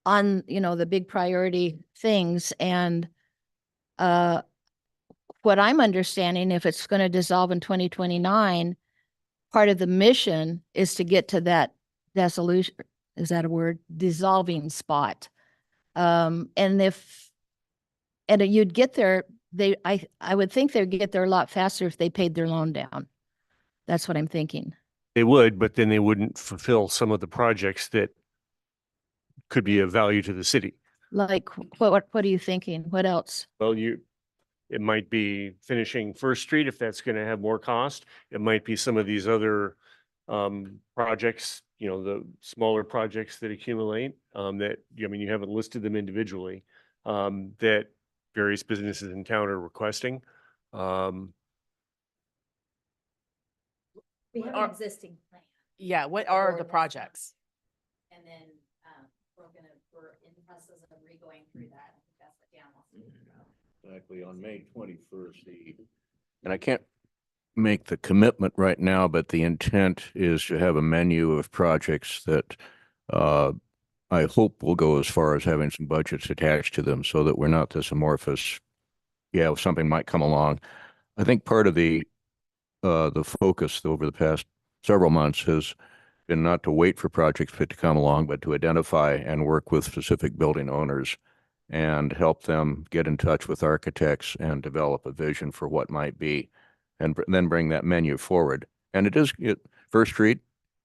on, the big priority things. And what I'm understanding, if it's going to dissolve in 2029, part of the mission is to get to that dissolution, is that a word? Dissolving spot. And you'd get there, I would think they'd get there a lot faster if they paid their loan down. That's what I'm thinking. They would, but then they wouldn't fulfill some of the projects that could be of value to the city. Like, what are you thinking? What else? Well, it might be finishing First Street if that's going to have more cost. It might be some of these other projects, the smaller projects that accumulate that, I mean, you haven't listed them individually, that various businesses in town are requesting. We have Are- an existing plan. Yeah, what The are board the has projects? And then, we're in the process of re-going through that. I think that's what Dan wants to do. Exactly, on May 21st, and I can't make the commitment right now, but the intent is to have a menu of projects that I hope will go as far as having some budgets attached to them so that we're not this amorphous. Yeah, if something might come along. I think part of the focus over the past several months has been not to wait for projects to come along, but to identify and work with specific building owners and help them get in touch with architects and develop a vision for what might be, and then bring that menu forward. And First Street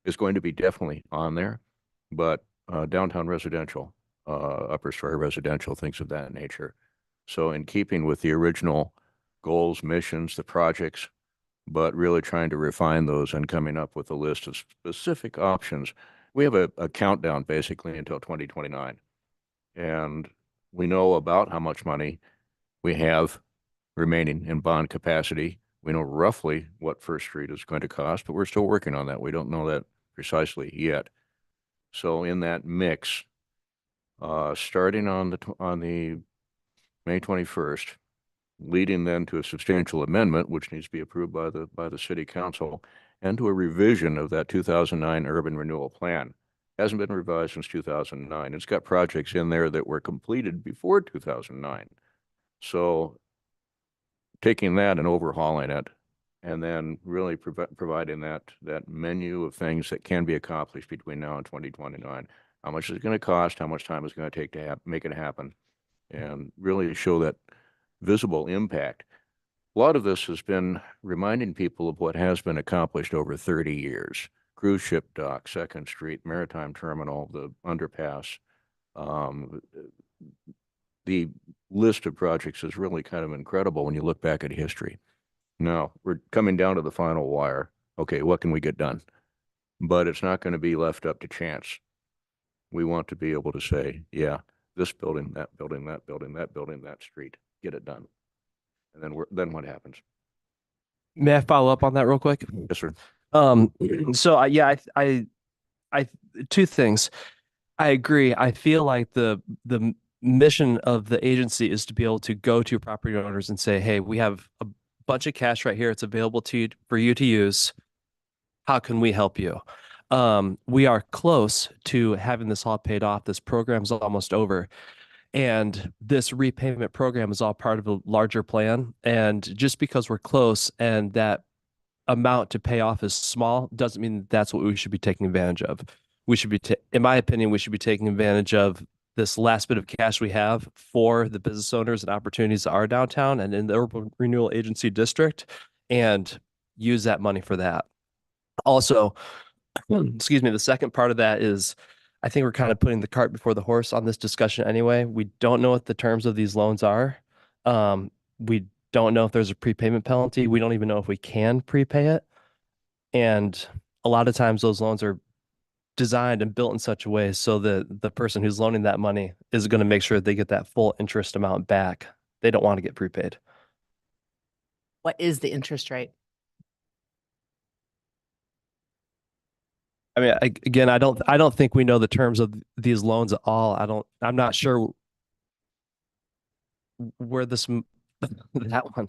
is going to be definitely on there, but downtown residential, upper story residential, things of that nature. So in keeping with the original goals, missions, the projects, but really trying to refine those and coming up with a list of specific options. We have a countdown basically until 2029. And we know about how much money we have remaining in bond capacity. We know roughly what First Street is going to cost, but we're still working on that. We don't know that precisely yet. So in that mix, starting on the May 21st, leading then to a substantial amendment, which needs to be approved by the city council, and to a revision of that 2009 urban renewal plan. Hasn't been revised since 2009. It's got projects in there that were completed before 2009. So taking that and overhauling it, and then really providing that menu of things that can be accomplished between now and 2029. How much is it going to cost? How much time is it going to take to make it happen? And really show that visible impact. A lot of this has been reminding people of what has been accomplished over 30 years. Cruise ship dock, 2nd Street, Maritime Terminal, the underpass. The list of projects is really kind of incredible when you look back at history. Now, we're coming down to the final wire. Okay, what can we get done? But it's not going to be left up to chance. We want to be able to say, yeah, this building, that building, that building, that building, that street, get it done. And then what happens? May I follow up on that real quick? Yes, sir. So I two things. I agree. I feel like the mission of the agency is to be able to go to property owners and say, hey, we have a bunch of cash right here. It's available to you for you to use. How can we help you? We are close to having this all paid off. This program's almost over. And this repayment program is all part of a larger plan. And just because we're close and that amount to pay off is small doesn't mean that's what we should be taking advantage of. We should be, in my opinion, we should be taking advantage of this last bit of cash we have for the business owners and opportunities that are downtown and in the Urban Renewal Agency district, and use that money for that. Also, excuse me, the second part of that is I think we're kind of putting the cart before the horse on this discussion anyway. We don't know what the terms of these loans are. We don't know if there's a prepayment penalty. We don't even know if we can prepay it. And a lot of times those loans are designed and built in such a way so that the person who's loaning that money is going to make sure they get that full interest amount back. They don't want to get prepaid. What is the interest rate? I mean, again, I don't think we know the terms of these loans at all. I'm not sure where this, that one.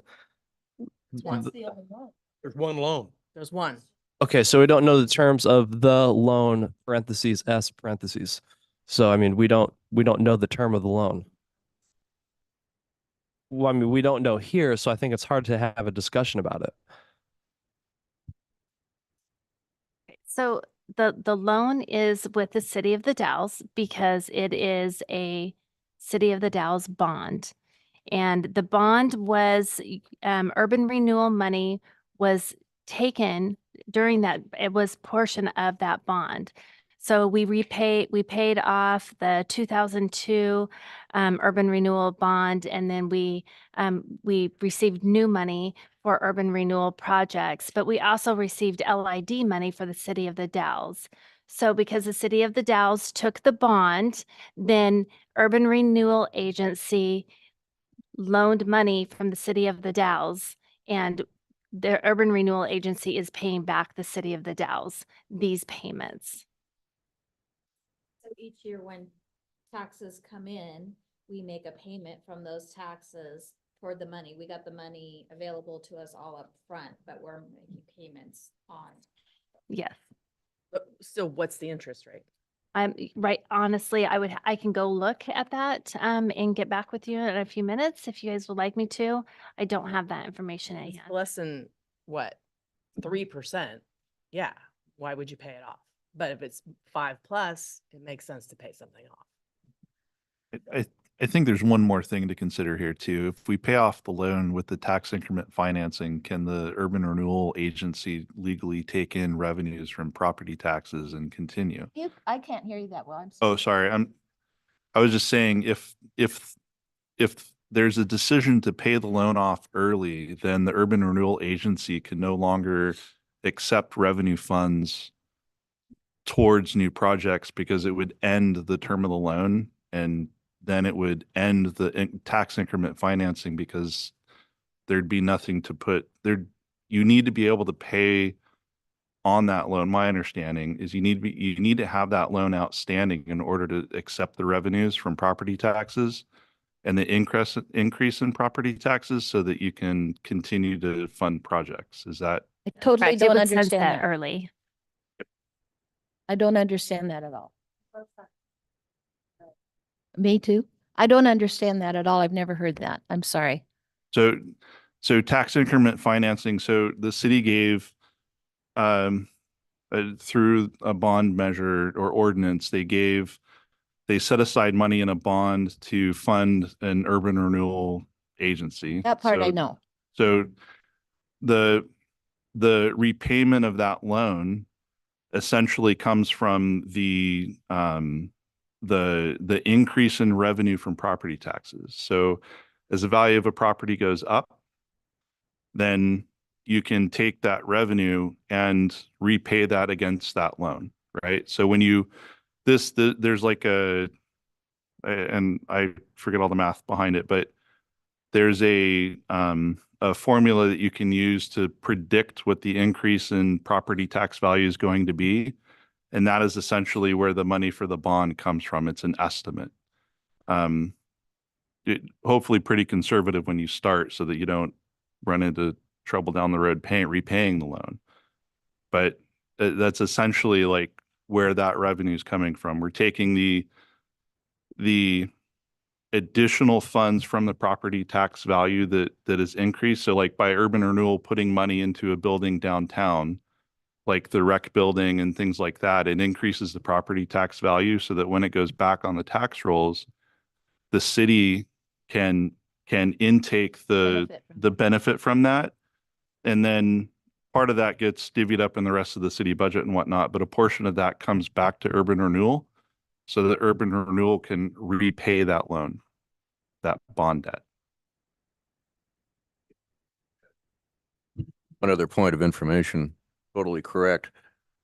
There's one loan. There's one. Okay, so we don't know the terms of the loan, parentheses, S parentheses. So, I mean, we don't know the term of the loan. Well, I mean, we don't know here, so I think it's hard to have a discussion about it. So the loan is with the city of the Dalles because it is a city of the Dalles bond. And the bond was, urban renewal money was taken during that, it was portion of that bond. So we paid off the 2002 urban renewal bond, and then we received new money for urban renewal projects, but we also received LID money for the city of the Dalles. So because the city of the Dalles took the bond, then Urban Renewal Agency loaned money from the city of the Dalles, and the Urban Renewal Agency is paying back the city of the Dalles these payments. So each year when taxes come in, we make a payment from those taxes toward the money. We got the money available to us all up front, but we're making payments on. Yes. So what's the interest rate? Right. Honestly, I can go look at that and get back with you in a few minutes if you guys would like me to. I don't have that information at It's hand. less than what? 3%. Yeah. Why would you pay it off? But if it's 5+, it makes sense to pay something off. I think there's one more thing to consider here too. If we pay off the loan with the tax increment financing, can the urban renewal agency legally take in revenues from property taxes and continue? I can't hear you that well. I'm Oh, sorry. I was just saying if there's a decision to pay the loan off early, then the urban renewal agency can no longer accept revenue funds towards new projects because it would end the term of the loan, and then it would end the tax increment financing because there'd be nothing to put there. You need to be able to pay on that loan. My understanding is you need to have that loan outstanding in order to accept the revenues from property taxes and the increase in property taxes so that you can continue to fund projects. Is that? I totally Correct. It don't would sense understand that that. early. I don't understand that at all. Me too. I don't understand that at all. I've never heard that. I'm sorry. So, tax increment financing, so the city gave, through a bond measure or ordinance, they set aside money in a bond to fund an urban renewal agency. That part I So- know. So the repayment of that loan essentially comes from the increase in revenue from property taxes. So as the value of a property goes up, then you can take that revenue and repay that against that loan, right? So when there's like and I forget all the math behind it, but there's a formula that you can use to predict what the increase in property tax value is going to be. And that is essentially where the money for the bond comes from. It's an estimate. Hopefully pretty conservative when you start so that you don't run into trouble down the road repaying the loan. But that's essentially like where that revenue is coming from. We're taking the additional funds from the property tax value that is increased. So like by urban renewal putting money into a building downtown, like the rec building and things like that, it increases the property tax value so that when it goes back on the tax rolls, the city can intake the benefit from that. And then part of that gets divvied up in the rest of the city budget and whatnot, but a portion of that comes back to urban renewal so that urban renewal can repay that loan, that bond debt. One other point of information, totally correct.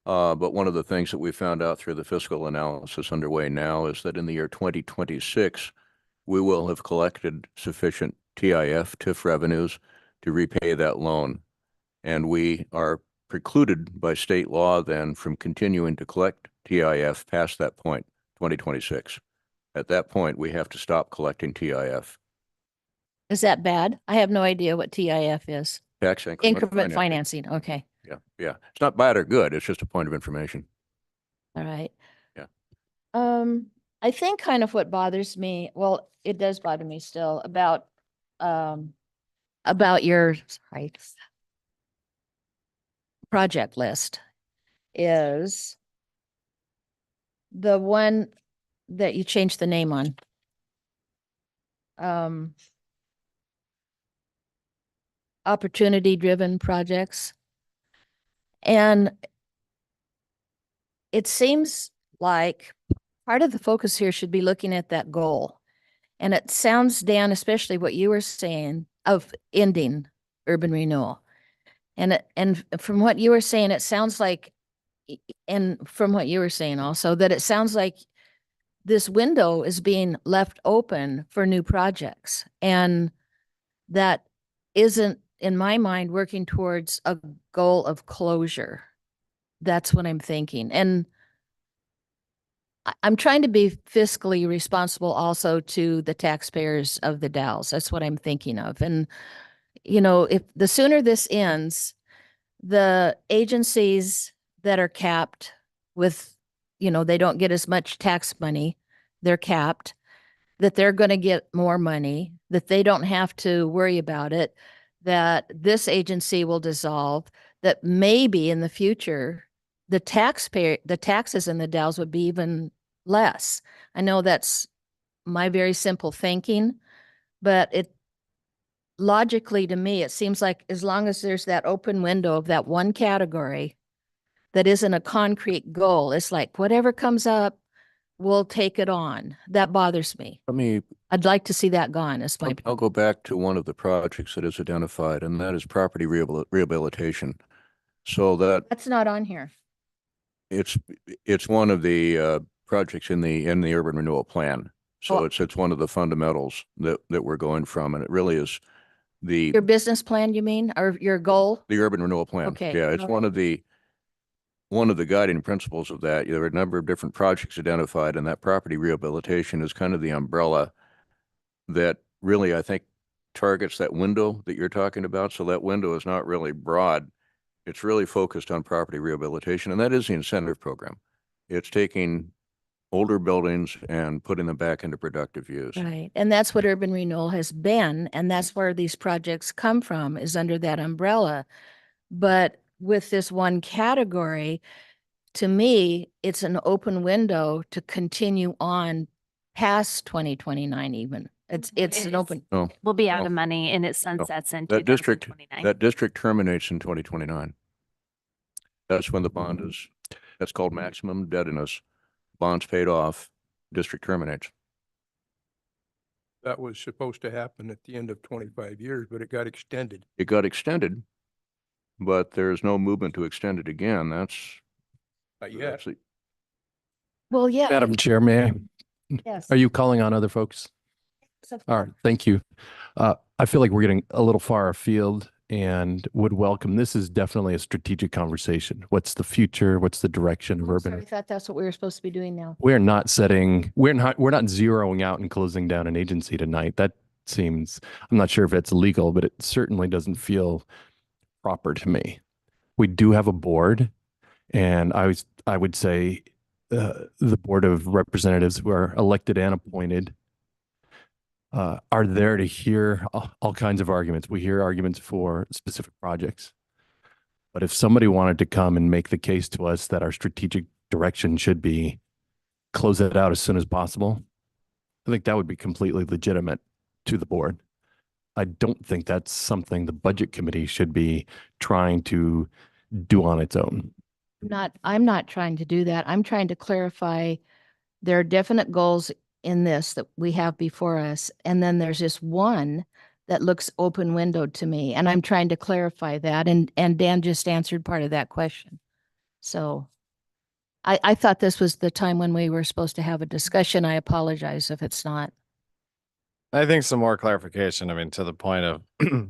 But one of the things that we found out through the fiscal analysis underway now is that in the year 2026, we will have collected sufficient TIF revenues to repay that loan. And we are precluded by state law then from continuing to collect TIF past that point, 2026. At that point, we have to stop collecting TIF. Is that bad? I have no idea what TIF is. Tax Increment financing. Okay. Yeah, yeah. It's not bad or good. It's just a point of information. All right. Yeah. I think kind of what bothers me, well, it does bother me still about your, sorry, project list is the one that you changed the name on. Opportunity-driven projects. And it seems like part of the focus here should be looking at that goal. And it sounds, Dan, especially what you were saying of ending urban renewal. And from what you were saying, it sounds like, and from what you were saying also, that it sounds like this window is being left open for new projects. And that isn't, in my mind, working towards a goal of closure. That's what I'm thinking. And I'm trying to be fiscally responsible also to the taxpayers of the Dalles. That's what I'm thinking of. And, you know, if the sooner this ends, the agencies that are capped with, you know, they don't get as much tax money, they're capped, that they're going to get more money, that they don't have to worry about it, that this agency will dissolve, that maybe in the future, the taxes in the Dalles would be even less. I know that's my very simple thinking, but it logically to me, it seems like as long as there's that open window of that one category that isn't a concrete goal, it's like whatever comes up, we'll take it on. That bothers me. I'd like to see that gone. Is my I'll go back to one of the projects that is identified, and that is property rehabilitation. So that's not on here. it's one of the projects in the urban renewal plan. So Oh. it's one of the fundamentals that we're going from, and it really is the Your business plan, you mean, or your goal? the urban renewal plan. Okay, Yeah, it's all one of the guiding principles of that. There are a number of different projects identified, and that property rehabilitation is kind of the umbrella that really, I think, targets that window that you're talking about. So that window is not really broad. It's really focused on property rehabilitation, and that is the incentive program. It's taking older buildings and putting them back into productive use. Right. And that's what urban renewal has been. And that's where these projects come from, is under that umbrella. But with this one category, to me, it's an open window to continue on past 2029 even. It's an open, No, We'll be out No. of money and it sunsets in that district 2029. terminates in 2029. That's when the bond is, that's called maximum indebtedness. Bonds paid off, district terminates. That was supposed to happen at the end of 25 years, but it got extended. It got extended, but there's no movement to extend it again. That's Yeah. actually, well, yeah. Madam Chair, may I? Yes. Are you calling on other folks? All right, thank you. I feel like we're getting a little far afield and would welcome, this is definitely a strategic conversation. What's the future? What's the direction of I'm urban? sorry, I thought that's what we were supposed to be doing now. We're not zeroing out and closing down an agency tonight. That seems, I'm not sure if it's legal, but it certainly doesn't feel proper to me. We do have a board, and I would say the Board of Representatives who are elected and appointed are there to hear all kinds of arguments. We hear arguments for specific projects. But if somebody wanted to come and make the case to us that our strategic direction should be close it out as soon as possible, I think that would be completely legitimate to the board. I don't think that's something the budget committee should be trying to do on its own. I'm not trying to do that. I'm trying to clarify there are definite goals in this that we have before us. And then there's this one that looks open windowed to me. And I'm trying to clarify that. And Dan just answered part of that question. So I thought this was the time when we were supposed to have a discussion. I apologize if it's not. I think some more clarification, I mean, to the point of,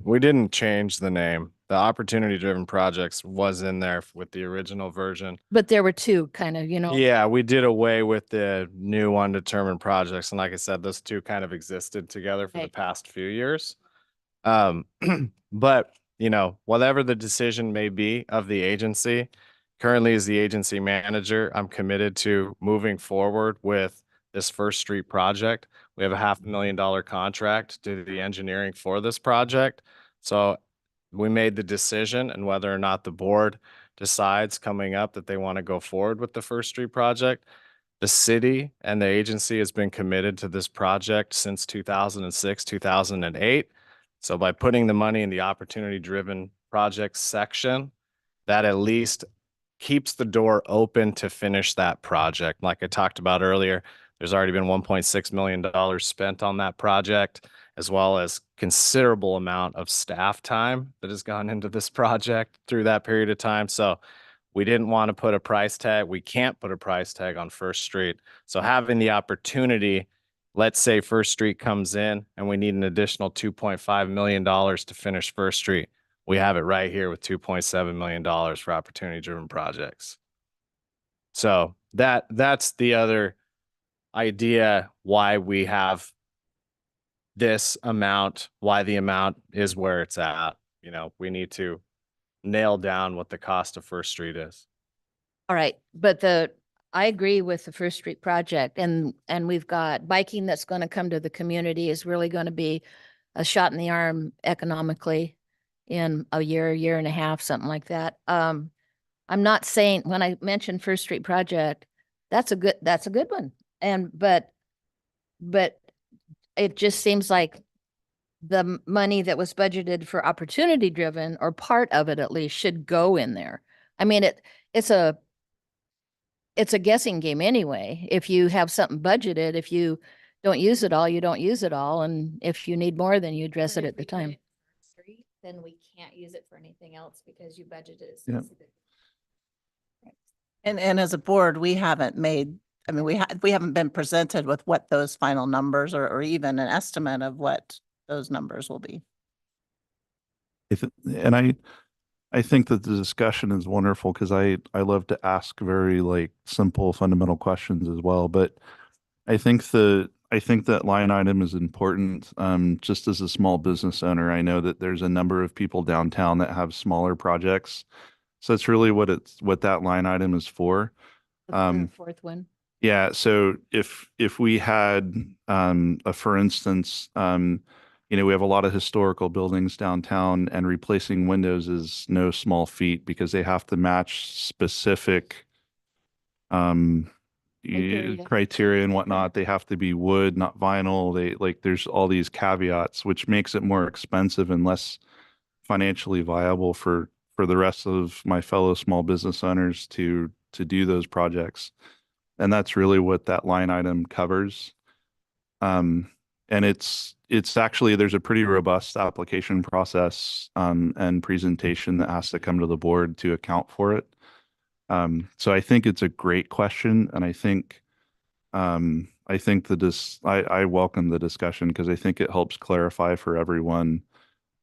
we didn't change the name. The opportunity-driven projects was in there with the original version. But there were two kind of, Yeah, we did away with the new undetermined projects. And like I said, those two kind of existed together for the Right. past few years. But, whatever the decision may be of the agency, currently as the agency manager, I'm committed to moving forward with this First Street project. We have a $500,000 contract to do the engineering for this project. So we made the decision, and whether or not the board decides coming up that they want to go forward with the First Street project, the city and the agency has been committed to this project since 2006, 2008. So by putting the money in the opportunity-driven projects section, that at least keeps the door open to finish that project. Like I talked about earlier, there's already been $1.6 million spent on that project, as well as considerable amount of staff time that has gone into this project through that period of time. So we didn't want to put a price tag. We can't put a price tag on First Street. So having the opportunity, let's say First Street comes in and we need an additional $2.5 million to finish First Street. We have it right here with $2.7 million for opportunity-driven projects. So that's the other idea why we have this amount, why the amount is where it's at. We need to nail down what the cost of First Street is. All right, but I agree with the First Street project, and we've got biking that's going to come to the community is really going to be a shot in the arm economically in a year and a half, something like that. I'm not saying when I mentioned First Street project, that's a good one. But it just seems like the money that was budgeted for opportunity driven, or part of it at least, should go in there. I mean, it's a guessing game anyway. If you have something budgeted, if you don't use it all, you don't use it all. And if you need more, then you address But it if at the we put time. it for street, then we can't use it for anything else because you budgeted it Yeah. specifically. And as a board, we haven't made, I mean, we haven't been presented with what those final numbers or even an estimate of what those numbers will be. And I think that the discussion is wonderful because I love to ask very like simple fundamental questions as well. But I think that line item is important. Just as a small business owner, I know that there's a number of people downtown that have smaller projects. So that's really what that line item is for. The third, fourth one. Yeah, so if we had for instance, we have a lot of historical buildings downtown, and replacing windows is no small feat because they have to match specific criteria and whatnot. They have to be wood, not vinyl. There's all these caveats, which makes it more expensive and less financially viable for the rest of my fellow small business owners to do those projects. And that's really what that line item covers. And it's actually, there's a pretty robust application process and presentation that has to come to the board to account for it. So I think it's a great question, and I welcome the discussion because I think it helps clarify for everyone.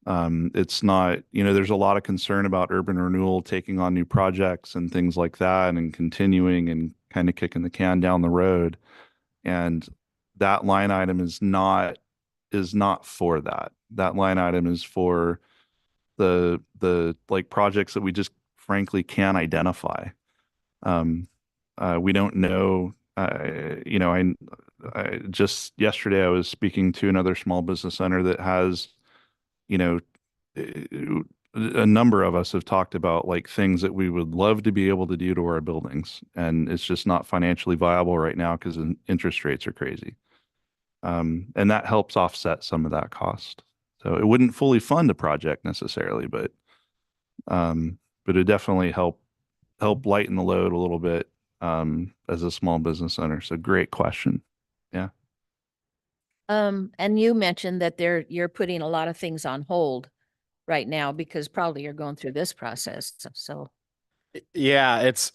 It's not, there's a lot of concern about urban renewal taking on new projects and things like that and continuing and kind of kicking the can down the road. And that line item is not for that. That line item is for the like projects that we just frankly can't identify. We don't know, I just yesterday I was speaking to another small business owner that has, a number of us have talked about like things that we would love to be able to do to our buildings, and it's just not financially viable right now because interest rates are crazy. And that helps offset some of that cost. So it wouldn't fully fund a project necessarily, but it definitely help lighten the load a little bit as a small business owner. So great question. Yeah. And you mentioned that you're putting a lot of things on hold right now because probably you're going through this process. So Yeah, it's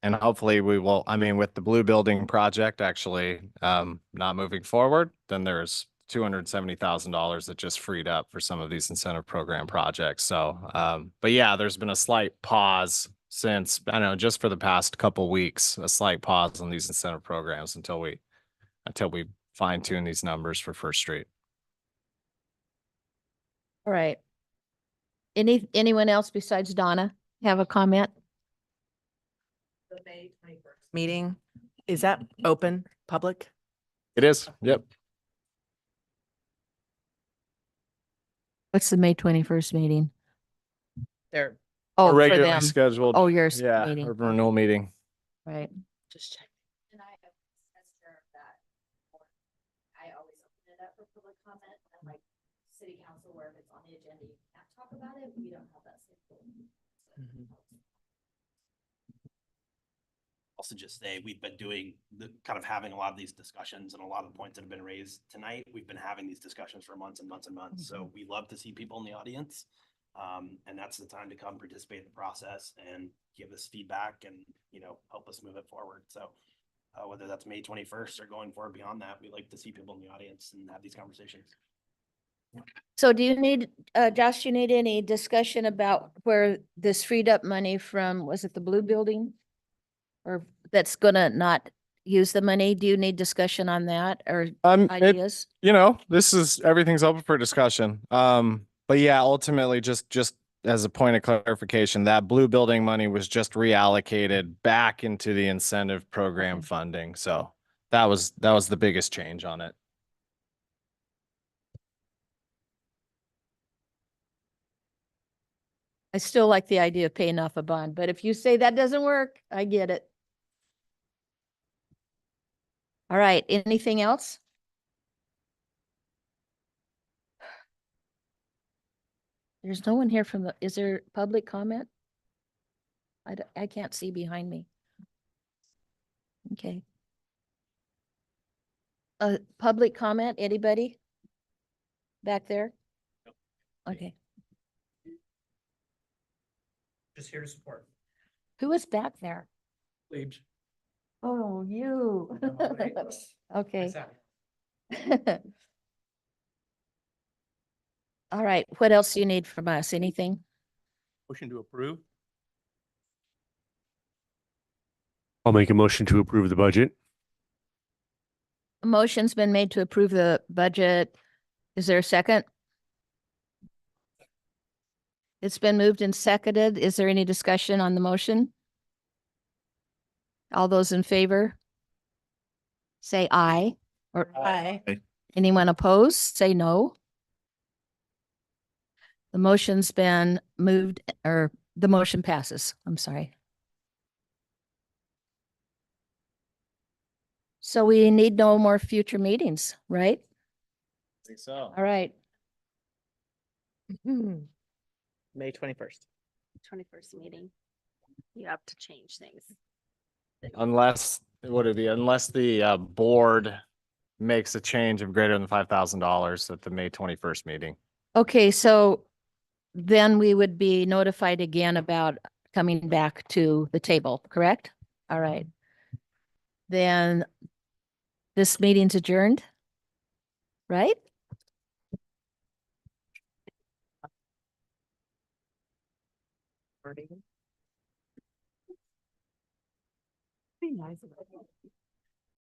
and hopefully we will, I mean, with the blue building project actually not moving forward, then there's $270,000 that just freed up for some of these incentive program projects. So, but yeah, there's been a slight pause since, I don't know, just for the past couple weeks, a slight pause on these incentive programs until we fine tune these numbers for First Street. all right. Anyone else besides Donna have a comment? The May 21st meeting, is that open, public? It is. Yep. What's the May 21st meeting? They're Oh, for Regularly them. scheduled. Oh, your Yeah, meeting. urban renewal meeting. Right. just checking. And I, as chair of that, I always open it up for public comment and like city council, where if it's on the agenda, you can't talk about it. We don't have that schedule. Also just say, we've been doing having a lot of these discussions, and a lot of the points that have been raised tonight, we've been having these discussions for months and months and months. So we love to see people in the audience. And that's the time to come participate in the process and give us feedback and, help us move it forward. So whether that's May 21st or going forward beyond that, we like to see people in the audience and have these conversations. So do you need, Josh, you need any discussion about where this freed up money from, was it the blue building? Or that's gonna not use the money? Do you need discussion on that or ideas? Everything's open for discussion. But yeah, ultimately just as a point of clarification, that blue building money was just reallocated back into the incentive program funding. So that was the biggest change on it. I still like the idea of paying off a bond, but if you say that doesn't work, I get it. All right, anything else? There's no one here from the, is there public comment? I can't see behind me. Okay. Public comment, anybody? Back there? Okay. Just here to support. Who is back there? Leaves. Oh, you. Okay. All right, what else do you need from us? Anything? Motion to approve? I'll make a motion to approve the budget. A motion's been made to approve the budget. Is there a second? It's been moved and seconded. Is there any discussion on the motion? All those in favor? Say aye. Or Aye. anyone opposed? Say no. The motion's been moved, or the motion passes. I'm sorry. So we need no more future meetings, right? I think so. All right. May 21st. 21st meeting. You have to change things. Unless, would it be, unless the board makes a change of greater than $5,000 at the May 21st meeting. Okay, so then we would be notified again about coming back to the table, correct? All right. Then this meeting's adjourned, right? Be nice.